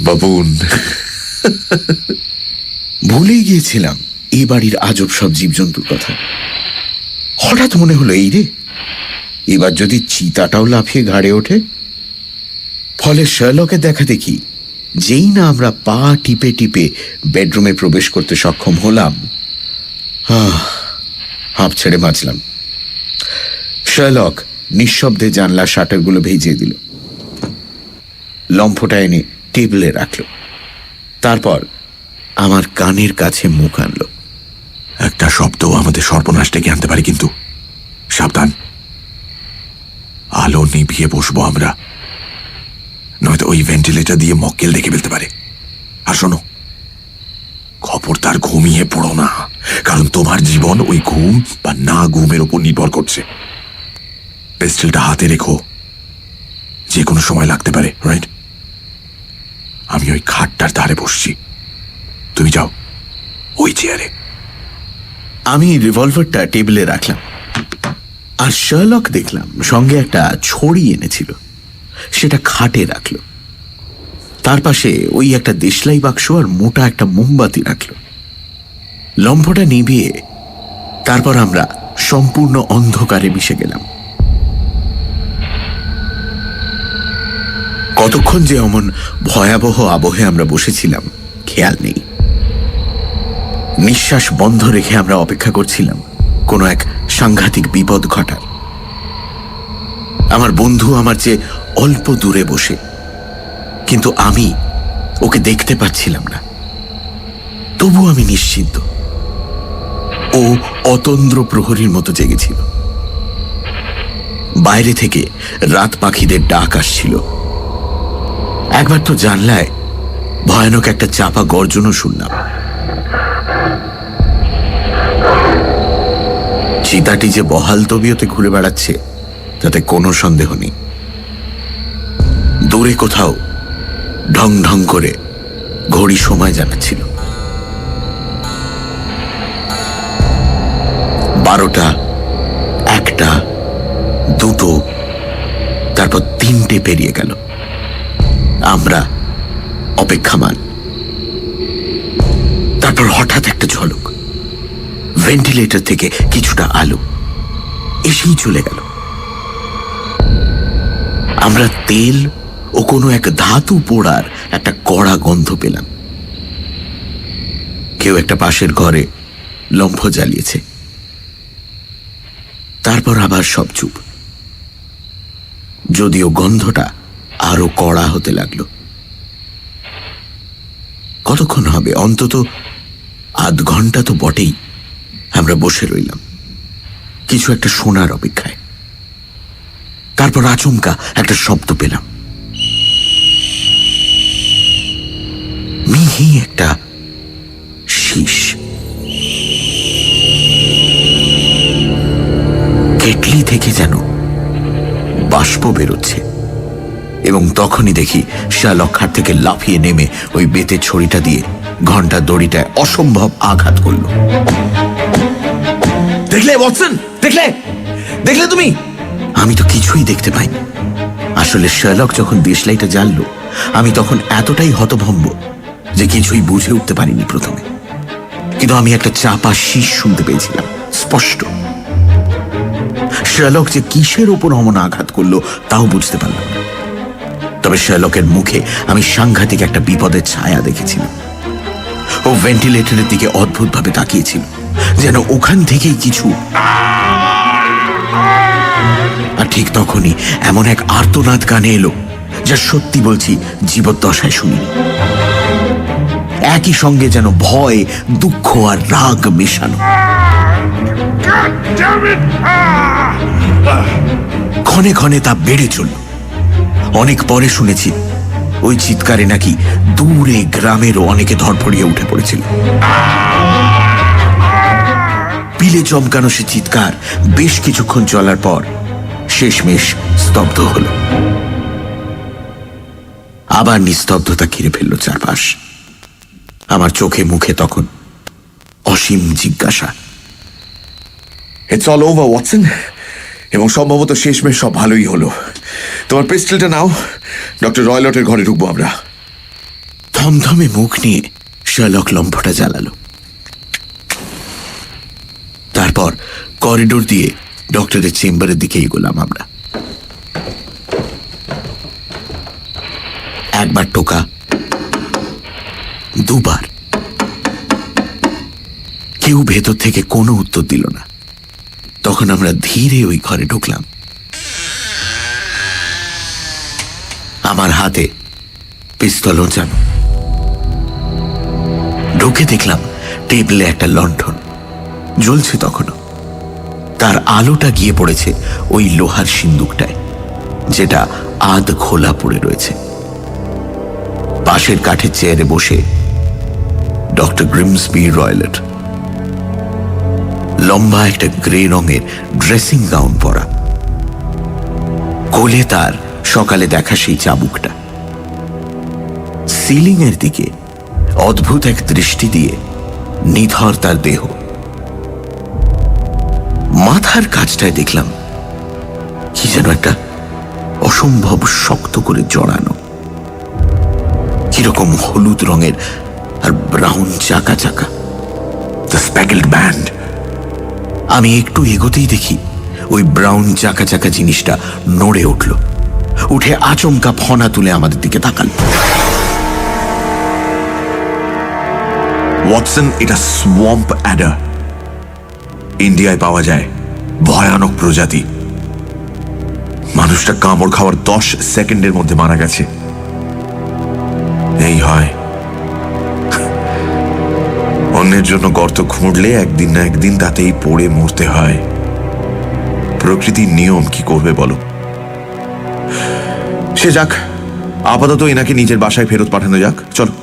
Speaker 3: বাবুন।
Speaker 2: ভুলেই গিয়েছিলাম এই বাড়ির আজব সব জীবজন্তুর কথা। হঠাৎ মনে হলো এই রে, এবার যদি চিতাটাও লাফিয়ে ঘাড়ে ওঠে। ফলে শার্লকের দেখা দেখি যেই না আমরা পা টিপে টিপে বেডরুমে প্রবেশ করতে সক্ষম হলাম, হাঁপ ছেড়ে বাঁচলাম। শার্লক নিঃশব্দে জানলা শাটারগুলো ভেজিয়ে দিল, লম্ফটা এনে টেবিলে রাখল, তারপর আমার কানের কাছে মুখ আনলো।
Speaker 6: একটা শব্দ আমাদের সর্বনাশ ডেকে আনতে পারে, কিন্তু সাবধান, আলো নিভিয়ে বসবো আমরা, নয়তো ওই ভেন্টিলেটর দিয়ে মক্কেল দেখে ফেলতে পারে। আর শোনো, খবরদার ঘুমিয়ে পড়ো না, কারণ তোমার জীবন ওই ঘুম বা না ঘুমের উপর নির্ভর করছে। পিস্টলটা হাতে রেখো, যে কোনো সময় লাগতে পারে, রাইট? আমি ওই খাটটার ধারে বসছি, তুমি যাও ওই চেয়ারে।
Speaker 2: আমি রিভলভারটা টেবিলে রাখলাম, আর শার্লক দেখলাম সঙ্গে একটা ছড়ি এনেছিল, সেটা খাটে রাখলো। তার পাশে ওই একটা দেশলাই বাক্স আর মোটা একটা মোমবাতি রাখলো। লম্ফটা নিভিয়ে তারপর আমরা সম্পূর্ণ অন্ধকারে মিশে গেলাম। কতক্ষণ যে অমন ভয়াবহ আবহে আমরা বসেছিলাম খেয়াল নেই। নিঃশ্বাস বন্ধ রেখে আমরা অপেক্ষা করছিলাম কোনো এক সাংঘাতিক বিপদ ঘটার। আমার বন্ধু আমার চেয়ে অল্প দূরে বসে, কিন্তু আমি ওকে দেখতে পাচ্ছিলাম না। তবু আমি নিশ্চিন্ত ও অতন্দ্র প্রহরীর মতো জেগেছিল। বাইরে থেকে রাত পাখিদের ডাক আসছিল। একবার তো জানলায় ভয়ানক একটা চাপা গর্জনও শুনলাম। চিতাটি যে বহাল তবিয়তে ঘুরে বেড়াচ্ছে তাতে কোনো সন্দেহ নেই। দূরে কোথাও ঢং ঢং করে ঘড়ি সময় জানাচ্ছিল। 12টা, 1টা, 2টো, তারপর 3টে পেরিয়ে গেল। আমরা অপেক্ষামান। তারপর হঠাৎ একটা ঝলক, ভেন্টিলেটর থেকে কিছুটা আলো এসেই চলে গেল। আমরা তেল ও কোনো এক ধাতু পোড়ার একটা কড়া গন্ধ পেলাম। কেউ একটা পাশের ঘরে লম্ফ জ্বালিয়েছে। তারপর আবার সব চুপ, যদিও গন্ধটা আরো কড়া হতে লাগলো। কতক্ষণ হবে, অন্তত আধ ঘন্টা তো বটেই। আমরা বসে রইলাম কিছু একটা শোনার অপেক্ষায়। তারপর আচমকা একটা শব্দ পেলাম, মিহি একটা শীষ। কেটলি থেকে যেন বাষ্প বেরোচ্ছে, এবং তখনই দেখি শার্লক খাট থেকে লাফিয়ে নেমে ওই বেতের ছড়িটা দিয়ে ঘন্টার দড়িটায় অসম্ভব আঘাত করলো।
Speaker 3: দেখলে ওয়াটসন, দেখলে দেখলে তুমি?
Speaker 2: আমি তো কিছুই দেখতে পাইনি। আসলে শার্লক যখন দেশলাইটা জ্বাললো, আমি তখন এতটাই হতভম্ব যে কিছুই বুঝে উঠতে পারিনি প্রথমে। কিন্তু আমি একটা চাপা শীষ শুনতে পেয়েছিলাম স্পষ্ট। শার্লক যে কিসের ওপর অমন আঘাত করলো তাও বুঝতে পারলাম না। তবে শার্লকের মুখে আমি সাংঘাতিক একটা বিপদের ছায়া দেখেছিলাম। ও ভেন্টিলেটরের দিকে অদ্ভুতভাবে তাকিয়েছিল, যেন ওখান থেকেই কিছু। আর ঠিক তখনই এমন এক আর্তনাদ কানে এলো, যা সত্যি বলছি জীবদ্দশায় শুনিনি। একই সঙ্গে যেন ভয়, দুঃখ আর রাগ মেশানো। ক্ষণে ক্ষণে তা বেড়ে চলল। অনেক পরে শুনেছি ওই চিৎকারে নাকি দূরে গ্রামেরও অনেকে ধরফড়িয়ে উঠে পড়েছিল। পিলে চমকানো সে চিৎকার বেশ কিছুক্ষণ চলার পর শেষমেশ স্তব্ধ হল। আবার নিস্তব্ধতা ঘিরে ফেলল চারপাশ। আমার চোখে মুখে তখন অসীম জিজ্ঞাসা।
Speaker 3: ইটস অল ওভার ওয়াটসন, এবং সম্ভবত শেষমেশ সব ভালোই হলো। তোমার পিস্টলটা নাও, ডক্টর রয়লটের ঘরে ঢুকবো আমরা।
Speaker 2: থমথমে মুখ নিয়ে শার্লক লম্ফটা জ্বালালো। তারপর করিডোর দিয়ে ডক্টরের চেম্বারের দিকে এগোলাম আমরা। একবার টোকা, দুবার। কেউ ভেতর থেকে কোনো উত্তর দিল না। তখন আমরা ধীরে ওই ঘরে ঢুকলাম। আমার হাতে পিস্তল ওঁচানো। ঢুকে দেখলাম টেবিলে একটা লণ্ঠন জ্বলছে তখনও। তার আলোটা গিয়ে পড়েছে ওই লোহার সিন্দুকটায়, যেটা আধ খোলা পড়ে রয়েছে। পাশের কাঠের চেয়ারে বসে ডক্টর গ্রিমসবি রয়লেট, লম্বা একটা গ্রে রঙের ড্রেসিং গাউন পরা। কোলে তার সকালে দেখা সেই চাবুকটা। সিলিং এর দিকে অদ্ভুত এক দৃষ্টি দিয়ে নিথর তার দেহ। মাথার কাছটায় দেখলাম কি যেন একটা অসম্ভব শক্ত করে জড়ানো, কিরকম হলুদ রঙের আর ব্রাউন চাকা চাকা। The speckled band. আমি একটু এগোতেই দেখি ওই ব্রাউন চাকা চাকা জিনিসটা নড়ে উঠল, উঠে আচমকা ফনা তুলে আমাদের দিকে তাকাল।
Speaker 3: ওয়াটসন, এটা সোয়াম্প অ্যাডার। ইন্ডিয়ায় পাওয়া যায়, ভয়ানক প্রজাতি। মানুষটা কামড় খাওয়ার 10 সেকেন্ডের মধ্যে মারা গেছে। এই হয়, অন্যের জন্য গর্ত খুঁড়লে একদিন না একদিন তাতেই পড়ে মরতে হয়। প্রকৃতির নিয়ম, কি করবে বলো। সে যাক, আপাতত এনাকে নিজের বাসায় ফেরত পাঠানো যাক। চলো,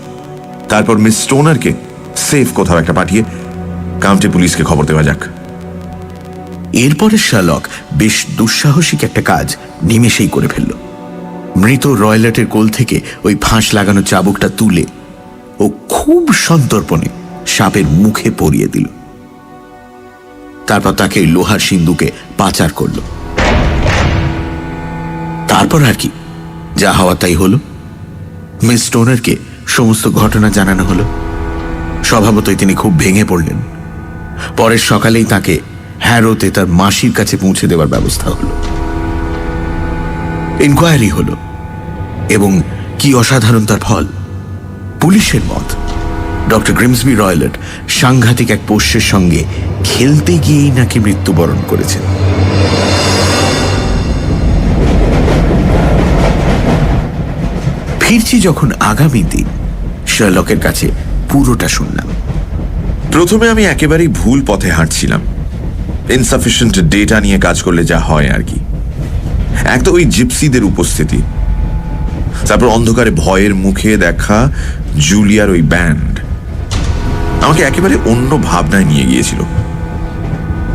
Speaker 3: তারপর মিস স্টোনারকে সেফ কোথাও একটা পাঠিয়ে কাউন্টি পুলিশকে খবর দেওয়া যাক।
Speaker 2: এরপরে শার্লক বেশ দুঃসাহসিক একটা কাজ নিমেষেই করে ফেলল। মৃত রয়লেটের কোল থেকে ওই ফাঁস লাগানো চাবুকটা তুলে ও খুব সন্তর্পণে সাপের মুখে পরিয়ে দিল। তারপর তাকে লোহার সিন্দুকে পাচার করল। তারপর আর কি, যা হওয়া তাই হলো। মিস স্টোনারকে সমস্ত ঘটনা জানানো হলো। স্বভাবতই তিনি খুব ভেঙে পড়লেন। পরের সকালেই তাকে হ্যারোতে তার মাসির কাছে পৌঁছে দেওয়ার ব্যবস্থা হলো। ইনকোয়ারি হলো, এবং কি অসাধারণ তার ফল। পুলিশের মত ডক্টর গ্রিমসবি রয়লেট সাংঘাতিক এক পোষ্যের সঙ্গে খেলতে গিয়েই নাকি মৃত্যুবরণ করেছেন। ফিরছি যখন আগামী দিন, শার্লকের কাছে পুরোটা শুনলাম।
Speaker 3: প্রথমে আমি একেবারেই ভুল পথে হাঁটছিলাম। ইনসাফিসিয়েন্ট ডেটা নিয়ে কাজ করলে যা হয় আর কি। এক তো ওই জিপসিদের উপস্থিতি, তারপর অন্ধকারে ভয়ের মুখে দেখা জুলিয়ার ওই ব্যান্ড আমাকে একেবারে অন্য ভাবনায় নিয়ে গিয়েছিল।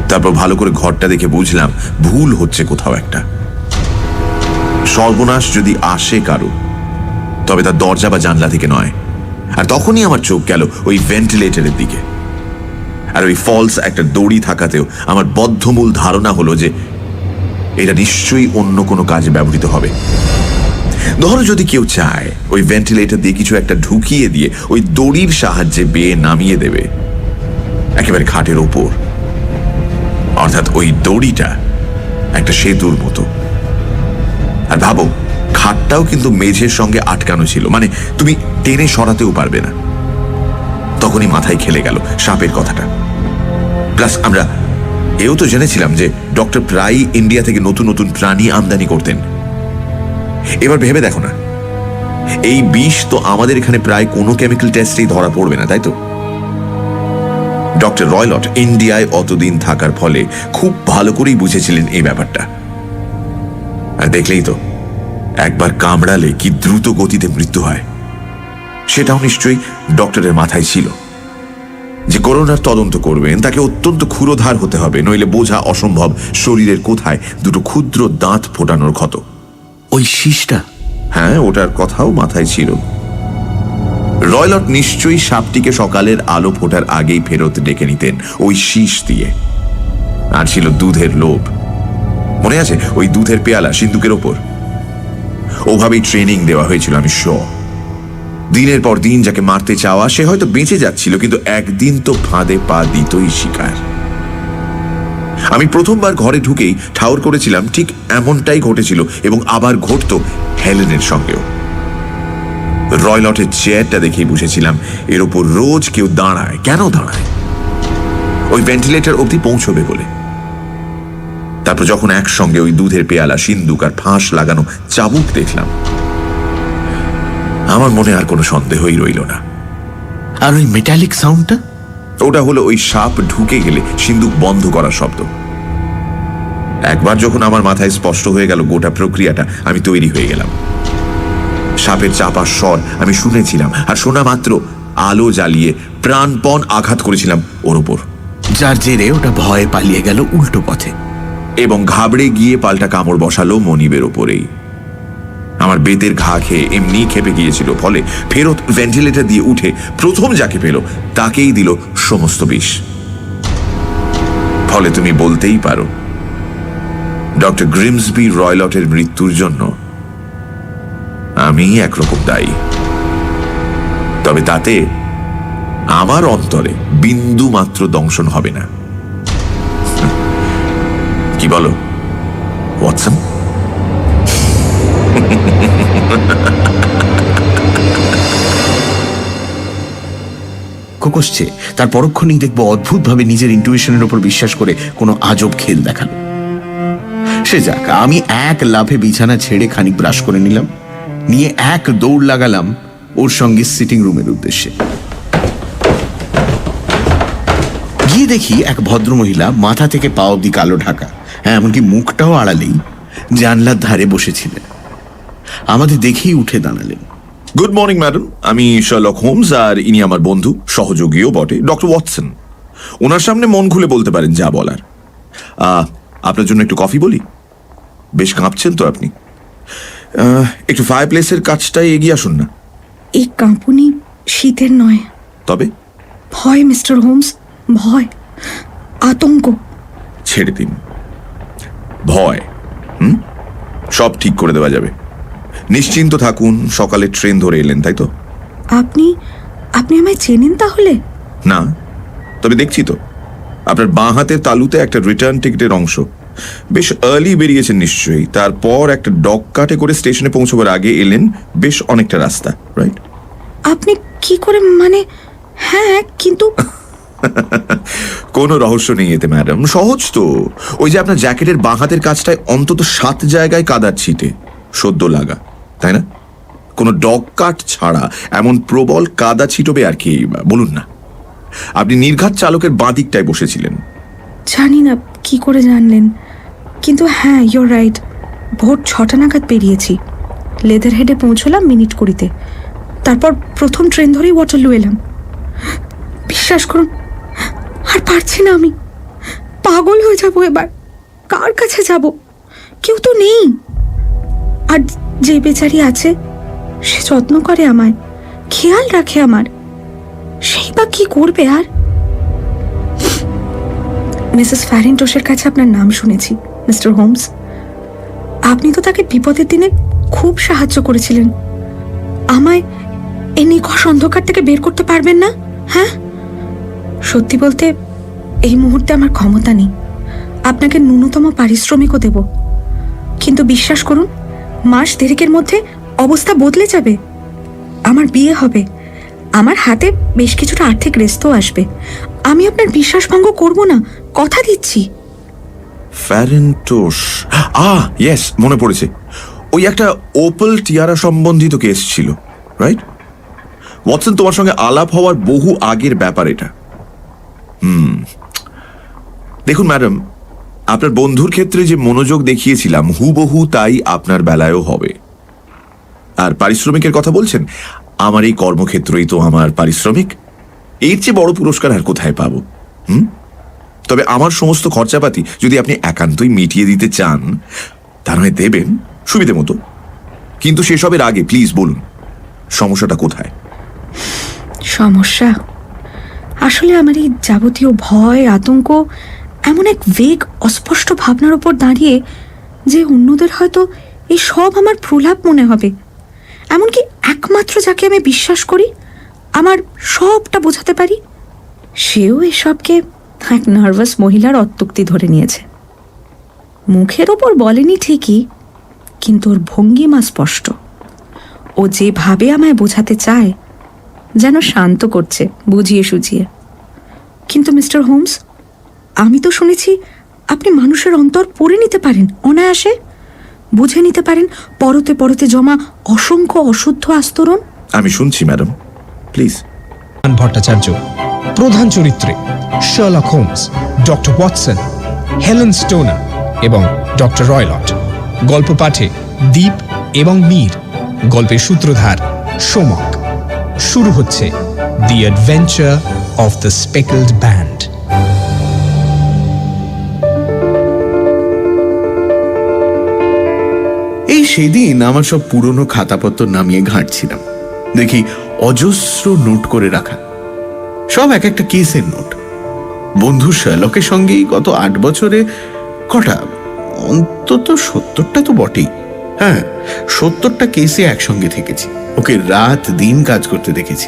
Speaker 3: তারপর ভালো করে ঘরটা দেখে বুঝলাম ভুল হচ্ছে কোথাও একটা। সর্বনাশ যদি আসে কারো, তবে তার দরজা বা জানলা থেকে নয়। আর তখনই আমার চোখ গেল ওই ভেন্টিলেটরের দিকে। আর ওই ফলস একটা দড়ি থাকাতেও আমার বদ্ধমূল ধারণা হলো যে এটা নিশ্চয়ই অন্য কোনো কাজে ব্যবহৃত হবে। ধরো যদি কেউ চায় ওই ভেন্টিলেটর দিয়ে কিছু একটা ঢুকিয়ে দিয়ে ওই দড়ির সাহায্যে বেয়ে নামিয়ে দেবে একেবারে খাটের ওপর, অর্থাৎ ওই দড়িটা একটা সেতুর মতো। আর ভাবো, খাটটাও কিন্তু মেঝের সঙ্গে আটকানো ছিল, মানে তুমি টেনে সরাতেও পারবে না। তখনই মাথায় খেলে গেল সাপের কথাটা। প্লাস আমরা এও তো জেনেছিলাম যে ডক্টর প্রায়ই ইন্ডিয়া থেকে নতুন নতুন প্রাণী আমদানি করতেন। এবার ভেবে দেখো না, এই বিষ তো আমাদের এখানে প্রায় কোনো কেমিক্যাল টেস্টেই ধরা পড়বে না, তাই তো? ডক্টর রয়লট ইন্ডিয়ায় অতদিন থাকার ফলে খুব ভালো করেই বুঝেছিলেন এই ব্যাপারটা। আর দেখলেই তো, একবার কামড়ালে কি দ্রুত গতিতে মৃত্যু হয়। সেটাও নিশ্চয়ই ডক্টরের মাথায় ছিল যে করোনার তদন্ত করবেন তাকে অত্যন্ত ক্ষুরোধার হতে হবে, নইলে বোঝা অসম্ভব শরীরের কোথায় দুটো ক্ষুদ্র দাঁত ফোটানোর ক্ষত।
Speaker 2: ওই শীষটা?
Speaker 3: হ্যাঁ, ওটার কথাও মাথায় ছিল। রয়লট নিশ্চয়ই সাপটিকে সকালের আলো ফোটার আগেই ফেরত ডেকে নিতেন ওই শীষ দিয়ে। আর ছিল দুধের লোভ, মনে আছে? ওই দুধের পেয়ালা সিন্দুকের ওপর। ওভাবেই ট্রেনিং দেওয়া হয়েছিল, আমি শিওর। দিনের পর দিন যাকে মারতে চাওয়া সে হয়তো বেঁচে যাচ্ছিল, কিন্তু একদিন তো ফাঁদে পা দিতই শিকার। আমি প্রথমবার ঘরে ঢুকেই ঠাউর করেছিলাম ঠিক এমনটাই ঘটেছিল, এবং আবার ঘটতো হেলেনের সঙ্গেও। রয়লটের চেয়ারটা দেখেই বুঝেছিলাম এর ওপর রোজ কেউ দাঁড়ায়। কেন দাঁড়ায়? ওই ভেন্টিলেটর অবধি পৌঁছবে বলে। তারপর যখন একসঙ্গে ওই দুধের পেয়ালা, সিন্দুক আর ফাঁস লাগানো চাবুক দেখলাম, আমার মনে আর কোনো সন্দেহই রইল না।
Speaker 2: আর ওই মেটালিক সাউন্ডটা?
Speaker 3: ওটা হলো ওই সাপ ঢুকে গেলে সিন্দুক বন্ধ করার শব্দ। একবার যখন আমার মাথায় স্পষ্ট হয়ে গেল গোটা প্রক্রিয়াটা, আমি তৈরি হয়ে গেলাম। সাপের চাপার স্বর আমি শুনেছিলাম, আর শোনা মাত্র আলো জ্বালিয়ে প্রাণপণ আঘাত করেছিলাম ওর ওপর।
Speaker 2: যার জেরে ওটা ভয়ে পালিয়ে গেল উল্টো পথে,
Speaker 3: এবং ঘাবড়ে গিয়ে পাল্টা কামড় বসালো মনিবের ওপরেই। আমার বেতের ঘা খেয়ে এমনি খেপে গিয়েছিল, ফলে ফেরত ভেন্টিলেটর দিয়ে উঠে প্রথম যাকে পেল তাকেই দিল সমস্ত বিষ। ফলে তুমি বলতেই পারো ডক্টর গ্রিমসবি রয়লটের মৃত্যুর জন্য আমি একরকম দায়ী। তবে তাতে আমার অন্তরে বিন্দু মাত্র দংশন হবে না। কি বলো ওয়াটসন?
Speaker 2: কোকসছে তার পরক্ষণেই দেখবো অদ্ভুতভাবে নিজের ইন্টুইশনের উপর বিশ্বাস করে কোনো আজব খেল দেখালো। সে যাক, আমি এক লাফে বিছানা ছেড়ে খানিক ব্রাশ করে নিলাম, নিয়ে এক দৌড় লাগালাম ওর সঙ্গে সিটিং রুমের উদ্দেশ্যে। গিয়ে দেখি এক ভদ্রমহিলা মাথা থেকে পা অব্দি কালো ঢাকা, হ্যাঁ এমনকি মুখটাও আড়ালেই জানলার ধারে বসেছিলেন। আমাদের দেখেই উঠে দাঁড়ালেন।
Speaker 3: গুড মর্নিং ম্যাডাম, আমি শার্লক হোমস, আর ইনি আমার বন্ধু, সহযোগীও বটে, ডক্টর ওয়াটসন। ওনার সামনে মন খুলে বলতে পারেন যা বলার। আপনার জন্য একটু কফি বলি? বেশ কাঁপছেন তো আপনি। একটু ফায়ার প্লেসের কাছটাই এগিয়ে আসুন না।
Speaker 4: এই কাঁপুনি শীতের নয়,
Speaker 3: তবে
Speaker 4: ভয় মিস্টার হোমস, ভয়, আতঙ্ক।
Speaker 3: ছেড়ে দিন ভয়। সব ঠিক করে দেওয়া যাবে। নিশ্চিন্ত থাকুন, সকালে ট্রেন ধরে এলেন তাই তো?
Speaker 4: আপনি আপনি আমায় চেনেন তাহলে?
Speaker 3: না, তবে দেখছি তো আপনার বাঁ হাতের তালুতে একটা রিটার্ন টিকিটের অংশ। বেশ আর্লি বেরিয়েছেন নিশ্চয়ই। তারপর একটা ডগ কাটে করে স্টেশনে পৌঁছবার আগে এলেন বেশ অনেকটা রাস্তা, রাইট?
Speaker 4: আপনি কি করে, মানে? হ্যাঁ, কিন্তু
Speaker 3: কোনো রহস্য নেই এতে ম্যাডাম, সহজ তো। ওই যে আপনার জ্যাকেটের বাঁ হাতের কাছটায় অন্তত 7 জায়গায় কাদার ছিটে সদ্য লাগা, তাই না? কোনো ডগ কাট ছাড়া এমন প্রবল কাদা ছিটবে আর কি বলুন না। আপনি নির্ঘাত চালকের বাঁ দিকটায় বসেছিলেন।
Speaker 4: জানি না কি করে জানলেন, কিন্তু হ্যাঁ, ইউর রাইট। ভোর 6টা নাগাদ বেরিয়েছি, লেদার হেডে পৌঁছলাম মিনিট 20-তে। তারপর প্রথম ট্রেন ধরেই ওয়াটারলু এলাম। বিশ্বাস করুন, আর পারছি না, আমি পাগল হয়ে যাব এবার। কার কাছে যাব? কেউ তো নেই। আর যে বেচারি আছে সে যত্ন করে আমায়, খেয়াল রাখে আমার, সেই বা কি করবে? আর মিসেস ফ্যারিন্টোসের কাছে আপনার নাম শুনেছি মিস্টার হোমস। আপনি তো তাকে বিপদের দিনে খুব সাহায্য করেছিলেন। আমায় এই নিকষ অন্ধকার থেকে বের করতে পারবেন না? হ্যাঁ, সত্যি বলতে এই মুহূর্তে আমার ক্ষমতা নেই। আপনাকে ন্যূনতম পারিশ্রমিকও দেব, কিন্তু বিশ্বাস করুন, মাস দেড়েকের মধ্যে অবস্থা বদলে যাবে। আমার বিয়ে হবে, আমার হাতে বেশ কিছুটা আর্থিক রেস্তও আসবে। আমি আপনার বিশ্বাস ভঙ্গ করব না, কথা দিচ্ছি।
Speaker 3: ফ্যারেন্টোস, ইয়েস, মনে পড়েছে। ওই একটা ওপেল টিয়ারা সম্বন্ধিত কেস ছিল, রাইট? ওয়াটসন, তোমার সঙ্গে আলাপ হওয়ার বহু আগের ব্যাপার এটা। দেখুন ম্যাডাম, আপনার বন্ধুর ক্ষেত্রে যে মনোযোগ দেখিয়েছিলাম হুবহু তাই আপনার বেলায়ও হবে। আর পারিশ্রমিকের কথা বলছেন, আমার এই কর্মক্ষেত্রই তো আমার পারিশ্রমিক। এর চেয়ে বড় পুরস্কার আর কোথায় পাবো? তবে আমার সমস্ত খরচাপাতি যদি আপনি একান্তই মিটিয়ে দিতে চান, তা নয় দেবেন সুবিধে মতো, কিন্তু সেসবের আগে প্লিজ বলুন সমস্যাটা কোথায়?
Speaker 4: সমস্যা আসলে আমার এই যাবতীয় ভয়, আতঙ্ক এমন এক ভেগ অস্পষ্ট ভাবনার ওপর দাঁড়িয়ে যে অন্যদের হয়তো এই সব আমার প্রলাপ মনে হবে। এমনকি একমাত্র যাকে আমি বিশ্বাস করি, আমার সবটা বোঝাতে পারি, সেও এসবকে এক নার্ভাস মহিলার অত্যুক্তি ধরে নিয়েছে। মুখের ওপর বলেনি ঠিকই, কিন্তু ওর ভঙ্গিমা স্পষ্ট। ও যেভাবে আমায় বোঝাতে চায় যেন শান্ত করছে বুঝিয়ে সুঝিয়ে। কিন্তু মিস্টার হোমস, আমি তো শুনেছি আপনি মানুষের অন্তর পড়ে নিতে পারেন অনায়াসে, বুঝে নিতে পারেন পরতে পরতে জমা অসংখ্য অশুদ্ধ আস্তরণ।
Speaker 3: আমি শুনছি ম্যাডাম, প্লিজ।
Speaker 1: ভট্টাচার্য প্রধান চরিত্রে Sherlock Holmes, doctor Watson, Helen Stoner এবং ডক্টর রয়লট। গল্প পাঠে দীপ এবং মীর। গল্পের সূত্রধার সোমক। শুরু হচ্ছে the adventure of the speckled band.
Speaker 2: এই সেদিন আমার সব পুরনো খাতাপত্র নামিয়ে ঘাঁটছিলাম, দেখি অজস্র নোট করে রাখা, সব এক একটা কেসের নোট। বন্ধু শার্লকের সঙ্গেই গত 8 বছরে কটা, অন্তত 70টা তো বটেই। হ্যাঁ, 70টা কেসে একসঙ্গে থেকেছি, ওকে রাত দিন কাজ করতে দেখেছি,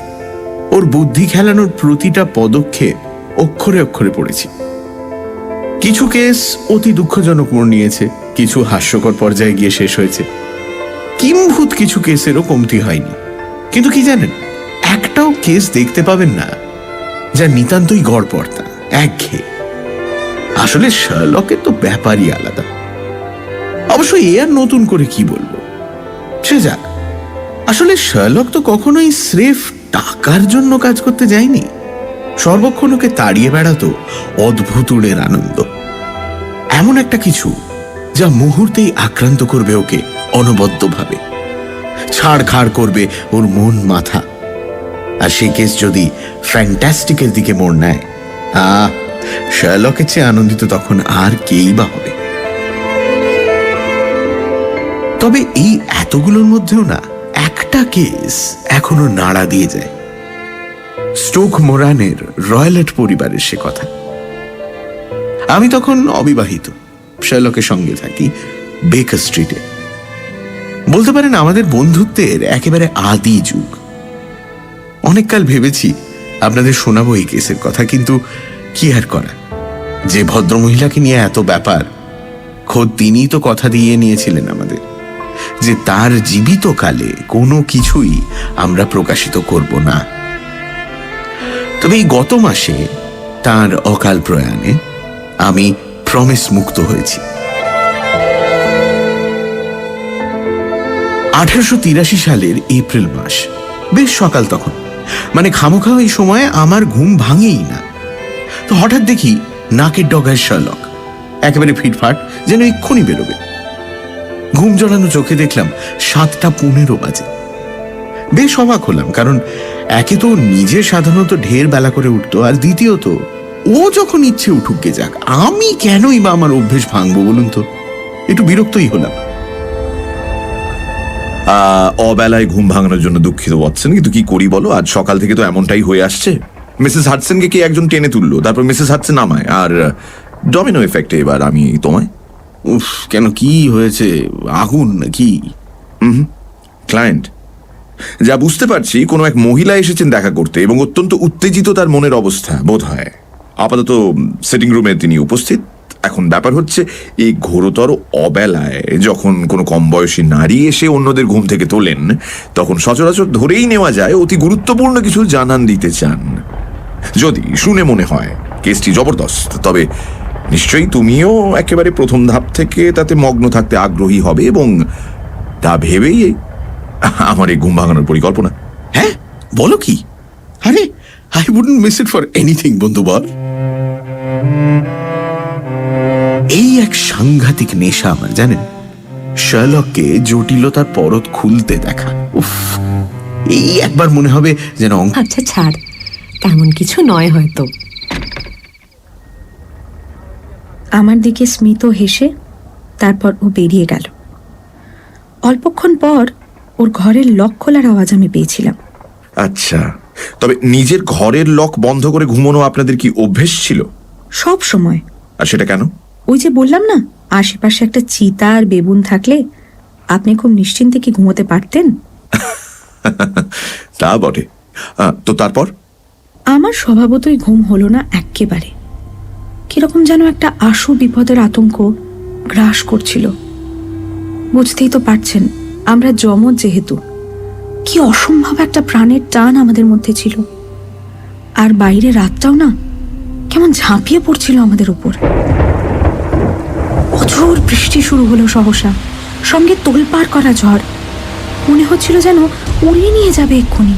Speaker 2: ওর বুদ্ধি খেলানোর প্রতিটা পদক্ষেপ অক্ষরে অক্ষরে পড়েছি। কিছু কেস অতি দুঃখজনক মোড় নিয়েছে, কিছু হাস্যকর পর্যায়ে গিয়ে শেষ হয়েছে, কিম্ভূত কিছু কেসেরও কমতি হয়নি। কিন্তু কি জানেন, একটাও কেস দেখতে পাবেন না যা নিতান্তই গড়পড়তা, একঘেয়ে। আসলে শার্লকের তো ব্যাপারই আলাদা। অবশ্য এ আর নতুন করে কি বলবো, সে যাক। আসলে শার্লক তো কখনোই স্রেফ টাকার জন্য কাজ করতে যায়নি, সর্বক্ষণ ওকে তাড়িয়ে বেড়াতো অদ্ভুতুড়ের আনন্দ, এমন একটা কিছু যা মুহূর্তেই আক্রান্ত করবে ওকে অনবদ্যভাবে, ছাড়খাড় করবে ওর মন মাথা। আর সেই কেস যদি ফ্যান্টাস্টিকের দিকে মোড় নেয়, শার্লকের চেয়ে আনন্দিত তখন আর কেই বা হবে। তবে এই এতগুলোর মধ্যেও না একটা কেস এখনো নাড়া দিয়ে যায়, স্টোক মোরানের রয়্যালট পরিবারের সে কথা। আমি তখন অবিবাহিত, শার্লকের সঙ্গে থাকি বেকার স্ট্রিটে। বলতে পারেন আমাদের বন্ধুত্বের একেবারে আদি যুগ। অনেককাল ভেবেছি আপনাদের শোনাবো এই কেসের কথা, কিন্তু কি আর করা, যে ভদ্রমহিলাকে নিয়ে এত ব্যাপার, খোদ তিনিই তো কথা দিয়ে নিয়েছিলেন আমাদের যে তার জীবিত কালে কোনো কিছুই আমরা প্রকাশিত করব না। তবে এই গত মাসে তার অকাল প্রয়াণে আমি প্রমিস মুক্ত হয়েছি। 1883 সালের এপ্রিল মাস, বেশ সকাল তখন, মানে খামোখা এই সময়ে আমার ঘুম ভাঙেই না। তো হঠাৎ দেখি নাকের ডগায় শার্লক, একেবারে ফিটফাট, যেন এক্ষুনি বেরোবে। ঘুম জড়ানো চোখে দেখলাম 7:15 বাজে। বেশ অবাক হলাম, কারণ একে তো নিজে সাধারণত ঢের বেলা করে উঠতো, আর দ্বিতীয়ত ও যখন ইচ্ছে উঠুক গে যাক, আমি কেনই বা আমার অভ্যেস ভাঙবো বলুন তো? একটু বিরক্তই হলাম।
Speaker 3: অবেলায় ঘুম ভাঙানোর জন্য দুঃখিত ওয়াটসন, কিন্তু কি করি বলো, আজ সকাল থেকে তো এমনটাই হয়ে আসছে। মিসেস হাডসনকে কি একজন টেনে তুললো, তারপর মিসেস হাডসন আমায়, আর ডমিনো এফেক্টে এবার আমি তোমায়।
Speaker 2: উফ, কেন, কি হয়েছে? আগুন নাকি?
Speaker 3: ক্লায়েন্ট। যা বুঝতে পারছি কোনো এক মহিলা এসেছেন দেখা করতে, এবং অত্যন্ত উত্তেজিত তার মনের অবস্থা বোধ হয়। আপাতত সেটিং রুমে তিনি উপস্থিত। এখন ব্যাপার হচ্ছে, এই ঘোরতর অবেলায় যখন কোনো কম বয়সী নারী এসে অন্যদের ঘুম থেকে তোলেন, তখন সচরাচর ধরেই নেওয়া যায় অতি গুরুত্বপূর্ণ কিছু জানান দিতে চান। যদি শুনে মনে হয় কেসটি জবরদস্ত, তবে নিশ্চয়ই তুমিও একেবারে প্রথম ধাপ থেকে তাতে মগ্ন থাকতে আগ্রহী হবে, এবং তা ভেবেই আমার এই ঘুম ভাঙানোর পরিকল্পনা।
Speaker 2: হ্যাঁ, বলো কি? আরে, I wouldn't miss it for anything বন্ধু, বল। এই এক সাংঘাতিক নেশা আমার, জানেন, শার্লককে জটিলতার পরত খুলতে দেখা। উফ, এই একবার মনে হবে যেন
Speaker 5: আচ্ছা ছাড়, তেমন কিছু নয় হয়তো।
Speaker 4: আমার দিকে স্মিত হেসে তারপর ও বেরিয়ে গেল। অল্পক্ষণ পর ওর ঘরের লক খোলার আওয়াজ আমি পেয়েছিলাম।
Speaker 3: আচ্ছা, তবে নিজের ঘরের লক বন্ধ করে ঘুমানো আপনাদের কি অভ্যেস ছিল?
Speaker 4: সব সময়।
Speaker 3: আর সেটা কেন?
Speaker 4: ওই যে বললাম না, আশেপাশে একটা চিতা আর বেবুন থাকলে আপনি খুব নিশ্চিন্তে কি ঘুমোতে পারতেন।
Speaker 3: তা বটে। তো তারপর?
Speaker 4: আমার স্বভাবতই ঘুম হলো না এক্কেবারে। কিরকম যেন একটা আশু বিপদের আতঙ্ক গ্রাস করছিল। বুঝতেই তো পারছেন, আমরা যমজ যেহেতু, কি অসম্ভব একটা প্রাণের টান আমাদের মধ্যে ছিল। আর বাইরে রাতটাও না কেমন ঝাঁপিয়ে পড়ছিল আমাদের উপর। অঝোর বৃষ্টি শুরু হলো সহসা, সঙ্গে তোলপাড় করা ঝড়। মনে হচ্ছিল যেন উড়িয়ে নিয়ে যাবে এক্ষুনি।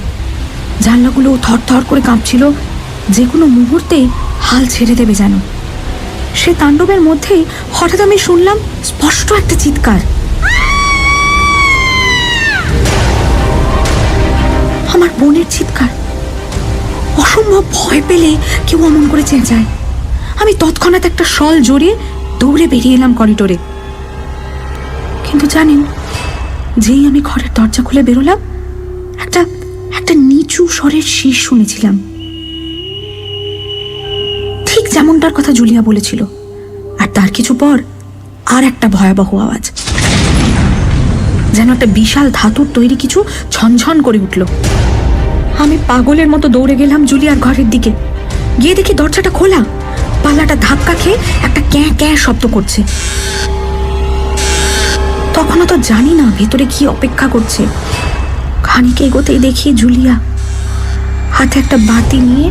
Speaker 4: জানলাগুলো থরথর করে কাঁপছিল, যে কোনো মুহূর্তেই হাল ছেড়ে দেবে যেন। সে তাণ্ডবের মধ্যেই হঠাৎ আমি শুনলাম স্পষ্ট একটা চিৎকার। আমার বোনের চিৎকার। অসম্ভব ভয় পেলে কেউ অমন করে চেঁচায়। আমি তৎক্ষণাৎ একটা শল জড়িয়ে দৌড়ে বেরিয়ে এলাম করিডোরে। কিন্তু জানেন, যেই আমি ঘরের দরজা খুলে বেরোলাম, একটা একটা নিচু স্বরের শীষ শুনেছিলাম, ঠিক যেমনটার কথা জুলিয়া বলেছিল। আর তার কিছু পর আর একটা ভয়াবহ আওয়াজ, যেন একটা বিশাল ধাতুর তৈরি কিছু ঝনঝন করে উঠল। আমি পাগলের মতো দৌড়ে গেলাম জুলিয়ার ঘরের দিকে। গিয়ে দেখি দরজাটা খোলা, পাল্লাটা ধাক্কা খেয়ে একটা ক্যাঁ ক্যাঁ শব্দ করছে। তখনও তো জানি না ভেতরে কি অপেক্ষা করছে। খানিক এগোতেই দেখি জুলিয়া হাতে একটা বাতি নিয়ে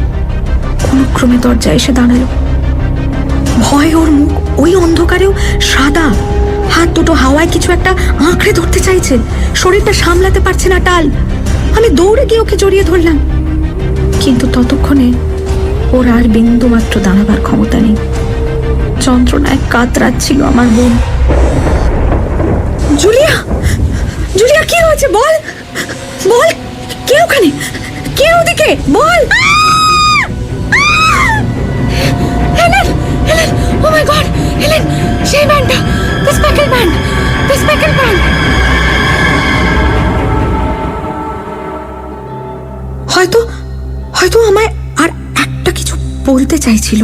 Speaker 4: কোনক্রমে দরজায় এসে দাঁড়ালো। ভয় ওর মুখ ওই অন্ধকারেও সাদা, হাত দুটো হাওয়ায় কিছু একটা আঁকড়ে ধরতে চাইছে, শরীরটা সামলাতে পারছে না টাল। আমি দৌড়ে গিয়ে ওকে জড়িয়ে ধরলাম, কিন্তু ততক্ষণে ওর আর বিন্দু মাত্র দাঁড়াবার ক্ষমতা নেই। যন্ত্রণায় কাতরাচ্ছিল আমার বোন। জুলিয়া, জুলিয়া, কি হয়েছে বল, বল, কে ওখানে, কে ওদিকে, বল। Helen, Helen, oh my god, Helen, সেই ম্যানটা, the speckle man, the speckle man. হয়তো হয়তো আমায় আর একটা কিছু বলতে চাইছিল।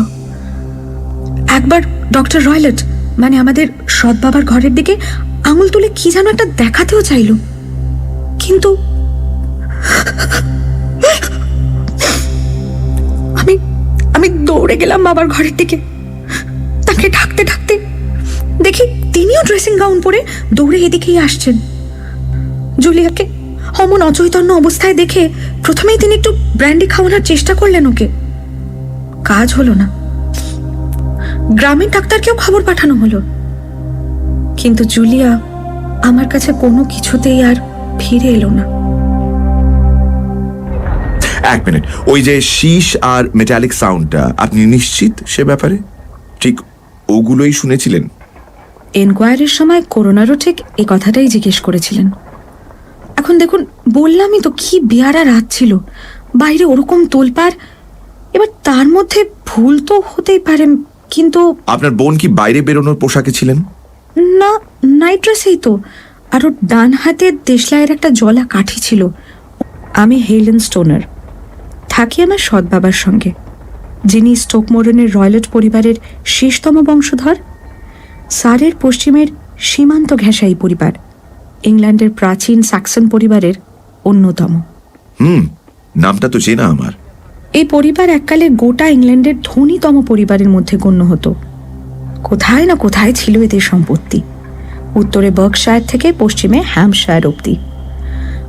Speaker 4: একবার ডক্টর রয়লেট, মানে আমাদের সৎ বাবার ঘরের দিকে আঙুল তুলে কি যেন একটা দেখাতেও চাইল, কিন্তু আমি দৌড়ে গেলাম বাবার ঘরের দিকে। তাকে ঢাকতে ঢাকতে দেখি তিনিও ড্রেসিং গাউন পরে দৌড়ে এদিকেই আসছেন। জুলিয়াকে অমন অচৈতন্য অবস্থায় দেখে প্রথমেই তিনি একটু ব্র্যান্ডি খাওয়ানোর চেষ্টা করলেন ওকে। কাজ হলো না। গ্রামের ডাক্তারকেও খবর পাঠানো হলো, কিন্তু জুলিয়া আমার কাছে কোনো কিছুতেই আর ফিরে এলো না।
Speaker 3: এক মিনিট, ওই যে শীষ আর মেটালিক সাউন্ডটা, আপনি নিশ্চিত সে ব্যাপারে? ঠিক ওগুলোই শুনেছিলেন?
Speaker 4: এনকোয়ারির সময় করোনারও ঠিক এই কথাটাই জিজ্ঞেস করেছিলেন। এখন দেখুন, বললামই তো কি বেয়ারা রাত ছিল, বাইরে ওরকম তোলপাড়। এবার তার মধ্যে ভুল তো হতেই পারে, কিন্তু
Speaker 3: আপনার বোন কি বাইরে বেরোনোর পোশাকে ছিলেন?
Speaker 4: না, নাইট ড্রেসেই তো। আর ওর ডান হাতে দেশলাইয়ের একটা জলা কাঠি ছিল। আমি হেলেন স্টোনার, থাকি আমার সৎ বাবার সঙ্গে, যিনি স্টোকমোরনের রয়লেট পরিবারের শেষতম বংশধর। সারের পশ্চিমের সীমান্ত ঘেঁষা এই পরিবার ইংল্যান্ডের প্রাচীন স্যাক্সন পরিবারের অন্যতম।
Speaker 3: নামটা তো চেনা আমার।
Speaker 4: এই পরিবার এককালে গোটা ইংল্যান্ডের ধনীতম পরিবারের মধ্যে গণ্য হতো। কোথায় না কোথায় ছিল এদের সম্পত্তি, উত্তরে বার্কশায়ার থেকে পশ্চিমে হ্যাম্পশায়ার অবধি।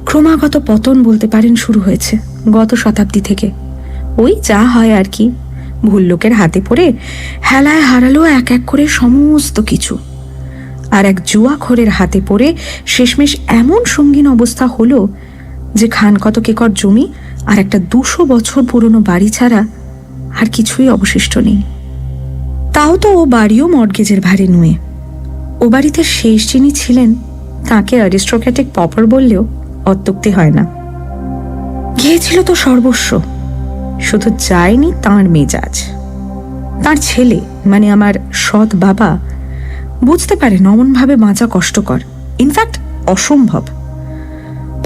Speaker 4: ক্রমাগত পতন বলতে পারেন শুরু হয়েছে গত শতাব্দী থেকে। ওই যা হয় আর কি, ভুল লোকের হাতে পড়ে হেলায় হারালো এক এক করে সমস্ত কিছু। আর এক জুয়াখোরের হাতে পড়ে শেষমেশ এমন সঙ্গীন অবস্থা হলো যে খান কতক একর জমি আর একটা 200 বছর পুরনো বাড়ি ছাড়া আর কিছুই অবশিষ্ট নেই। তাও তো ও বাড়িও মর্গেজের ভারে নুয়ে। ও বাড়িতে শেষ যিনি ছিলেন তাকে অ্যারিস্টোক্র্যাটিক পপার বললেও অত্যুক্তি হয় না। গিয়েছিল তো সর্বস্ব, শুধু যায়নি তাঁর মেজাজ। তার ছেলে মানে আমার সৎ বাবা বুঝতে পারেন অমনভাবে বাঁচা কষ্টকর, ইনফ্যাক্ট অসম্ভব।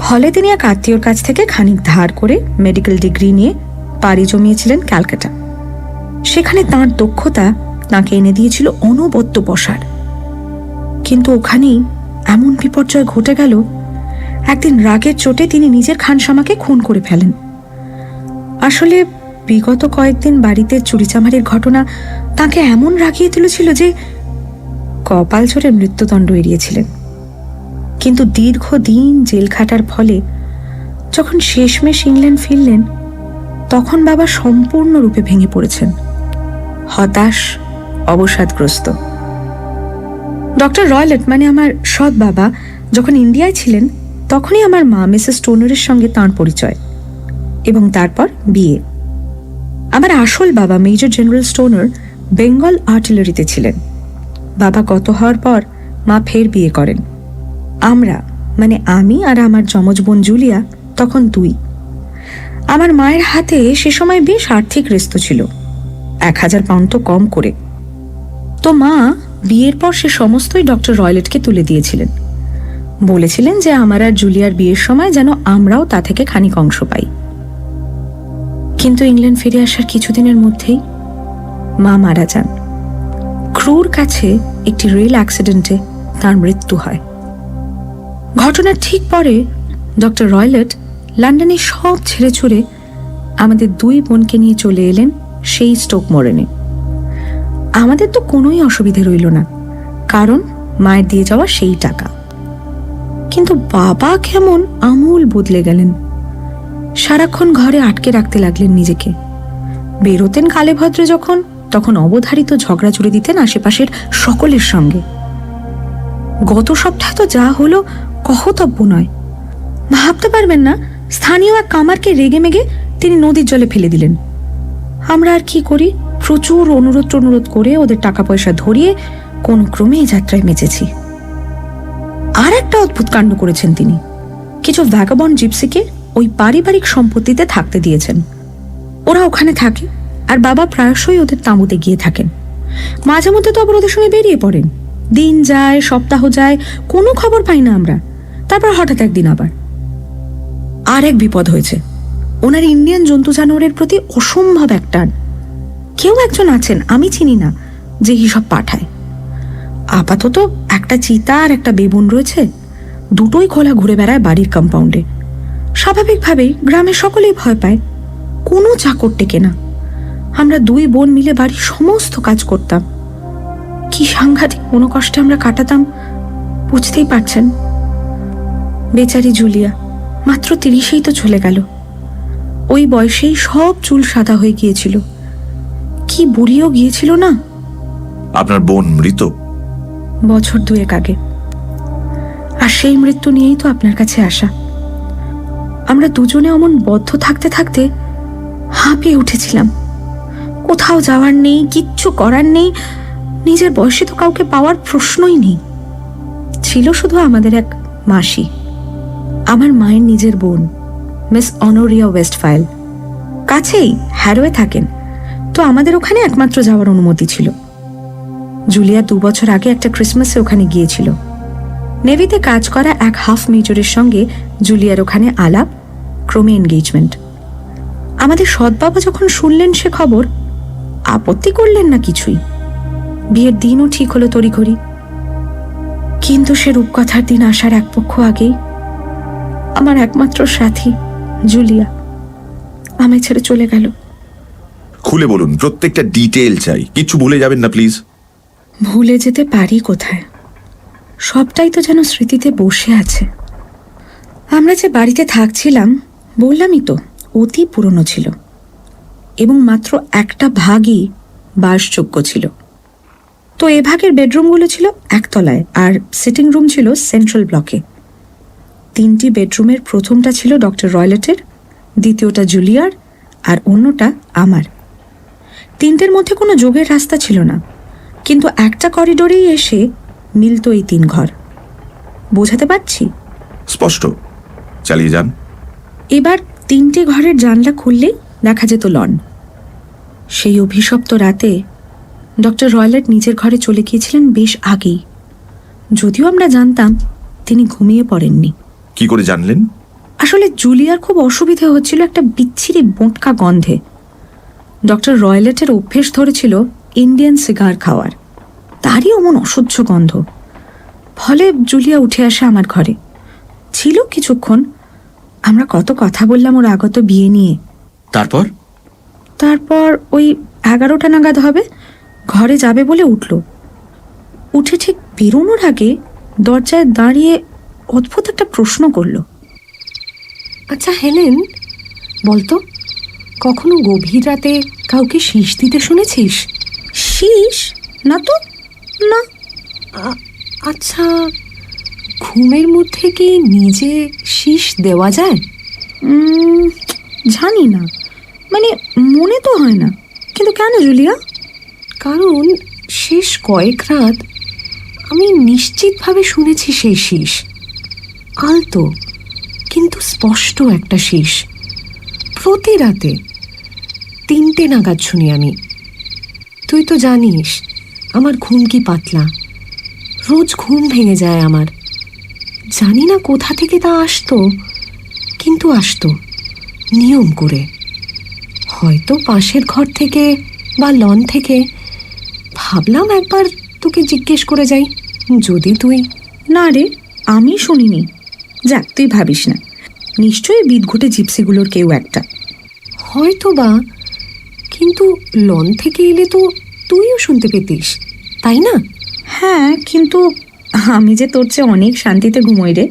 Speaker 4: ফলে তিনি এক আত্মীয়র কাছ থেকে খানিক ধার করে মেডিকেল ডিগ্রি নিয়ে পাড়ি জমিয়েছিলেন ক্যালকাটা। সেখানে তাঁর দক্ষতা তাঁকে এনে দিয়েছিল অনবদ্য বসার। কিন্তু ওখানেই এমন বিপর্যয় ঘটে গেল, একদিন রাগের চোটে তিনি নিজের খানসামাকে খুন করে ফেলেন। আসলে বিগত কয়েকদিন বাড়িতে চুরিচামারির ঘটনা তাকে এমন রাগিয়ে তুলেছিল যে কপাল ঝরে মৃত্যুদণ্ড এড়িয়েছিলেন। কিন্তু দীর্ঘদিন জেল খাটার ফলে যখন শেষমেশ ইংল্যান্ড ফিরলেন, তখন বাবা সম্পূর্ণরূপে ভেঙে পড়েছেন, হতাশ, অবসাদগ্রস্ত। ডক্টর রয়লেট মানে আমার সৎ বাবা যখন ইন্ডিয়ায় ছিলেন, তখনই আমার মা মিসেস স্টোনারের সঙ্গে তাঁর পরিচয় এবং তারপর বিয়ে। আমার আসল বাবা মেজর জেনারেল স্টোনার বেঙ্গল আর্টিলারিতে ছিলেন। বাবা গত হওয়ার পর মা ফের বিয়ে করেন। আমরা মানে আমি আর আমার যমজ বোন জুলিয়া তখন 2। আমার মায়ের হাতে সে সময় বেশ আর্থিক রেস্ত ছিল, 1000 পাউন্ড তো কম করে। তো মা বিয়ের পর সে সমস্তই ডক্টর রয়লেটকে তুলে দিয়েছিলেন। বলেছিলেন যে আমার আর জুলিয়ার বিয়ের সময় যেন আমরাও তা থেকে খানিক অংশ পাই। কিন্তু ইংল্যান্ড ফিরে আসার কিছুদিনের মধ্যেই মা মারা যান। ক্রুর কাছে একটি রেল অ্যাক্সিডেন্টে তার মৃত্যু হয়। ঘটনার ঠিক পরে ডক্টর রয়লেট লন্ডনে সব ছেড়ে ছুড়ে আমাদের 2 বোনকে নিয়ে চলে এলেন সেই স্টোক মরেনে। আমাদের তো কোনোই অসুবিধে রইল না, কারণ মায়ের দিয়ে যাওয়া সেই টাকা। কিন্তু বাবা কেমন আমূল বদলে গেলেন। সারাক্ষণ ঘরে আটকে রাখতে লাগলেন নিজেকে। বেরোতেন কালে ভদ্রে যখন, তখন অবধারিত ঝগড়া জুড়ে দিতেন আশেপাশের সকলের সঙ্গে। গত সপ্তাহে তো যা হলো কহতব্য নয়। ভাবতে পারবেন না, স্থানীয় এক কামারকে রেগে মেগে তিনি নদীর জলে ফেলে দিলেন। আমরা আর কি করি, প্রচুর অনুরোধ করে ওদের টাকা পয়সা ধরিয়ে কোনো ক্রমে এই যাত্রায় মেচেছি। আর একটা অদ্ভুত কাণ্ড করেছেন তিনি। কিছু ভ্যাগাবন্ড জিপসিকে ওই পারিবারিক সম্পত্তিতে থাকতে দিয়েছেন। ওরা ওখানে থাকে আর বাবা প্রায়শই ওদের তাঁবুতে গিয়ে থাকেন। মাঝে মধ্যে তো আবার ওদের সঙ্গে বেরিয়ে পড়েন। দিন যায়, সপ্তাহ যায়, কোনো খবর পাই না আমরা। তারপর হঠাৎ একদিন আবার আর এক বিপদ হয়েছে। ওনার ইন্ডিয়ান জন্তু জানোয়ারের প্রতি অসম্ভব এক টান। কেউ একজন আছেন, আমি চিনি না, যে হিসাব পাঠায়। আপাতত একটা চিতা আর একটা বেবুন রয়েছে, দুটোই খোলা ঘুরে বেড়ায় বাড়ির কম্পাউন্ডে। স্বাভাবিকভাবেই গ্রামে সকলেই ভয় পায়। কোনো চাকর টেকে না। আমরা 2 বোন মিলে বাড়ির সমস্ত কাজ করতাম। কি সাংঘাতিক মনোকষ্টে আমরা কাটাতাম বুঝতেই পারছেন। বেচারি জুলিয়া মাত্র 30এই তো চলে গেল। ওই বয়সেই সব চুল সাদা হয়ে গিয়েছিল, কি বুড়িও গিয়েছিল না।
Speaker 3: আপনার বোন মৃত?
Speaker 4: বছর 2 আগে। আর সেই মৃত্যু নিয়েই তো আপনার কাছে আসা। আমরা দুজনে অমন বদ্ধ থাকতে থাকতে হাঁপিয়ে উঠেছিলাম। কোথাও যাওয়ার নেই, কিচ্ছু করার নেই। নিজের বয়সে তো কাউকে পাওয়ার প্রশ্নই নেই। ছিল শুধু আমাদের এক মাসি, আমার মায়ের নিজের বোন, মিস অনোরিয়া ওয়েস্টফাইল। কাছেই হ্যারোয়ে থাকেন, তো আমাদের ওখানে একমাত্র যাওয়ার অনুমতি ছিল। জুলিয়া 2 বছর আগে একটা ক্রিসমাসে ওখানে গিয়েছিল। নেভিতে কাজ করা এক হাফ মেজরের সঙ্গে জুলিয়ার ওখানে আলাপ, ক্রমে এনগেজমেন্ট। আমাদের সৎ বাবা যখন শুনলেন সে খবর, আপত্তি করলেন না কিছুই। বিয়ের দিনও ঠিক হলো তড়িঘড়ি। কিন্তু সে রূপকথার দিন আসার এক পক্ষ আগেই আমার একমাত্র সাথী জুলিয়া আমায় ছেড়ে চলে গেল।
Speaker 3: খুলে বলুন, প্রত্যেকটা ডিটেল চাই, কিছু ভুলে যাবেন না প্লিজ।
Speaker 4: ভুলে যেতে পারি কোথায়, সবটাই তো যেন স্মৃতিতে বসে আছে। আমরা যে বাড়িতে থাকছিলাম বললামই তো, অতি পুরনো ছিল এবং মাত্র একটা ভাগই বাসযোগ্য ছিল। তো এ ভাগের বেডরুমগুলো ছিল একতলায় আর সিটিং রুম ছিল সেন্ট্রাল ব্লকে। 3টি বেডরুমের প্রথমটা ছিল ডক্টর রয়লেটের, দ্বিতীয়টা জুলিয়ার, আর অন্যটা আমার। 3টের মধ্যে কোনো যোগের রাস্তা ছিল না, কিন্তু একটা করিডোরেই এসে মিলত এই 3 ঘর। বোঝাতে পারছি?
Speaker 3: স্পষ্ট, চালিয়ে যান।
Speaker 4: এবার 3টে ঘরের জানলা খুললেই দেখা যেত লন। সেই অভিশপ্ত রাতে ডক্টর রয়লেট নিজের ঘরে চলে গিয়েছিলেন বেশ আগেই, যদিও আমরা জানতাম তিনি ঘুমিয়ে পড়েননি।
Speaker 3: কি করে জানলেন?
Speaker 4: আসলে জুলিয়ার খুব অসুবিধে হচ্ছিল একটা বিচ্ছিরি বোঁটকা গন্ধে। ডক্টর রয়লেটের অভ্যেস ধরেছিল ইন্ডিয়ান সিগার খাওয়ার, তারই অমন অসহ্য গন্ধ। ফলে জুলিয়া উঠে আসে আমার ঘরে, ছিল কিছুক্ষণ। আমরা কত কথা বললাম ওর আগত বিয়ে নিয়ে।
Speaker 2: তারপর
Speaker 4: তারপর ওই 11টা নাগাদ হবে, ঘরে যাবে বলে উঠল। উঠে ঠিক বেরোনোর আগে দরজায় দাঁড়িয়ে অদ্ভুত একটা প্রশ্ন করল।
Speaker 5: আচ্ছা হেলেন, বলতো কখনো গভীর রাতে কাউকে শীষ দিতে শুনেছিস?
Speaker 4: শীষ? না তো, না।
Speaker 5: আচ্ছা, ঘুমের মধ্যে কি নিজে শীষ দেওয়া যায়?
Speaker 4: জানি না, মানে মনে তো হয় না। কিন্তু কেন জুলিয়া?
Speaker 5: কারণ শেষ কয়েক রাত আমি নিশ্চিতভাবে শুনেছি সেই শীষ। আলতো কিন্তু স্পষ্ট একটা শীষ। প্রতি রাতে 3টে নাগাদ শুনি আমি। তুই তো জানিস আমার ঘুম কি পাতলা, রোজ ঘুম ভেঙে যায় আমার। জানি না কোথা থেকে তা আসতো, কিন্তু আসতো নিয়ম করে। হয়তো পাশের ঘর থেকে বা লন থেকে। ভাবলাম একবার তোকে জিজ্ঞেস করে যাই, যদি তুই।
Speaker 4: না রে, আমি শুনিনি। যাক, তুই ভাবিস না, নিশ্চয়ই বিদঘুটে জিপসিগুলোর কেউ একটা।
Speaker 5: হয়তো বা, কিন্তু লন থেকে এলে তো তুইও শুনতে পেতিস, তাই না?
Speaker 4: হ্যাঁ, কিন্তু আমি যে তোর চেয়ে অনেক শান্তিতে ঘুমোই রে।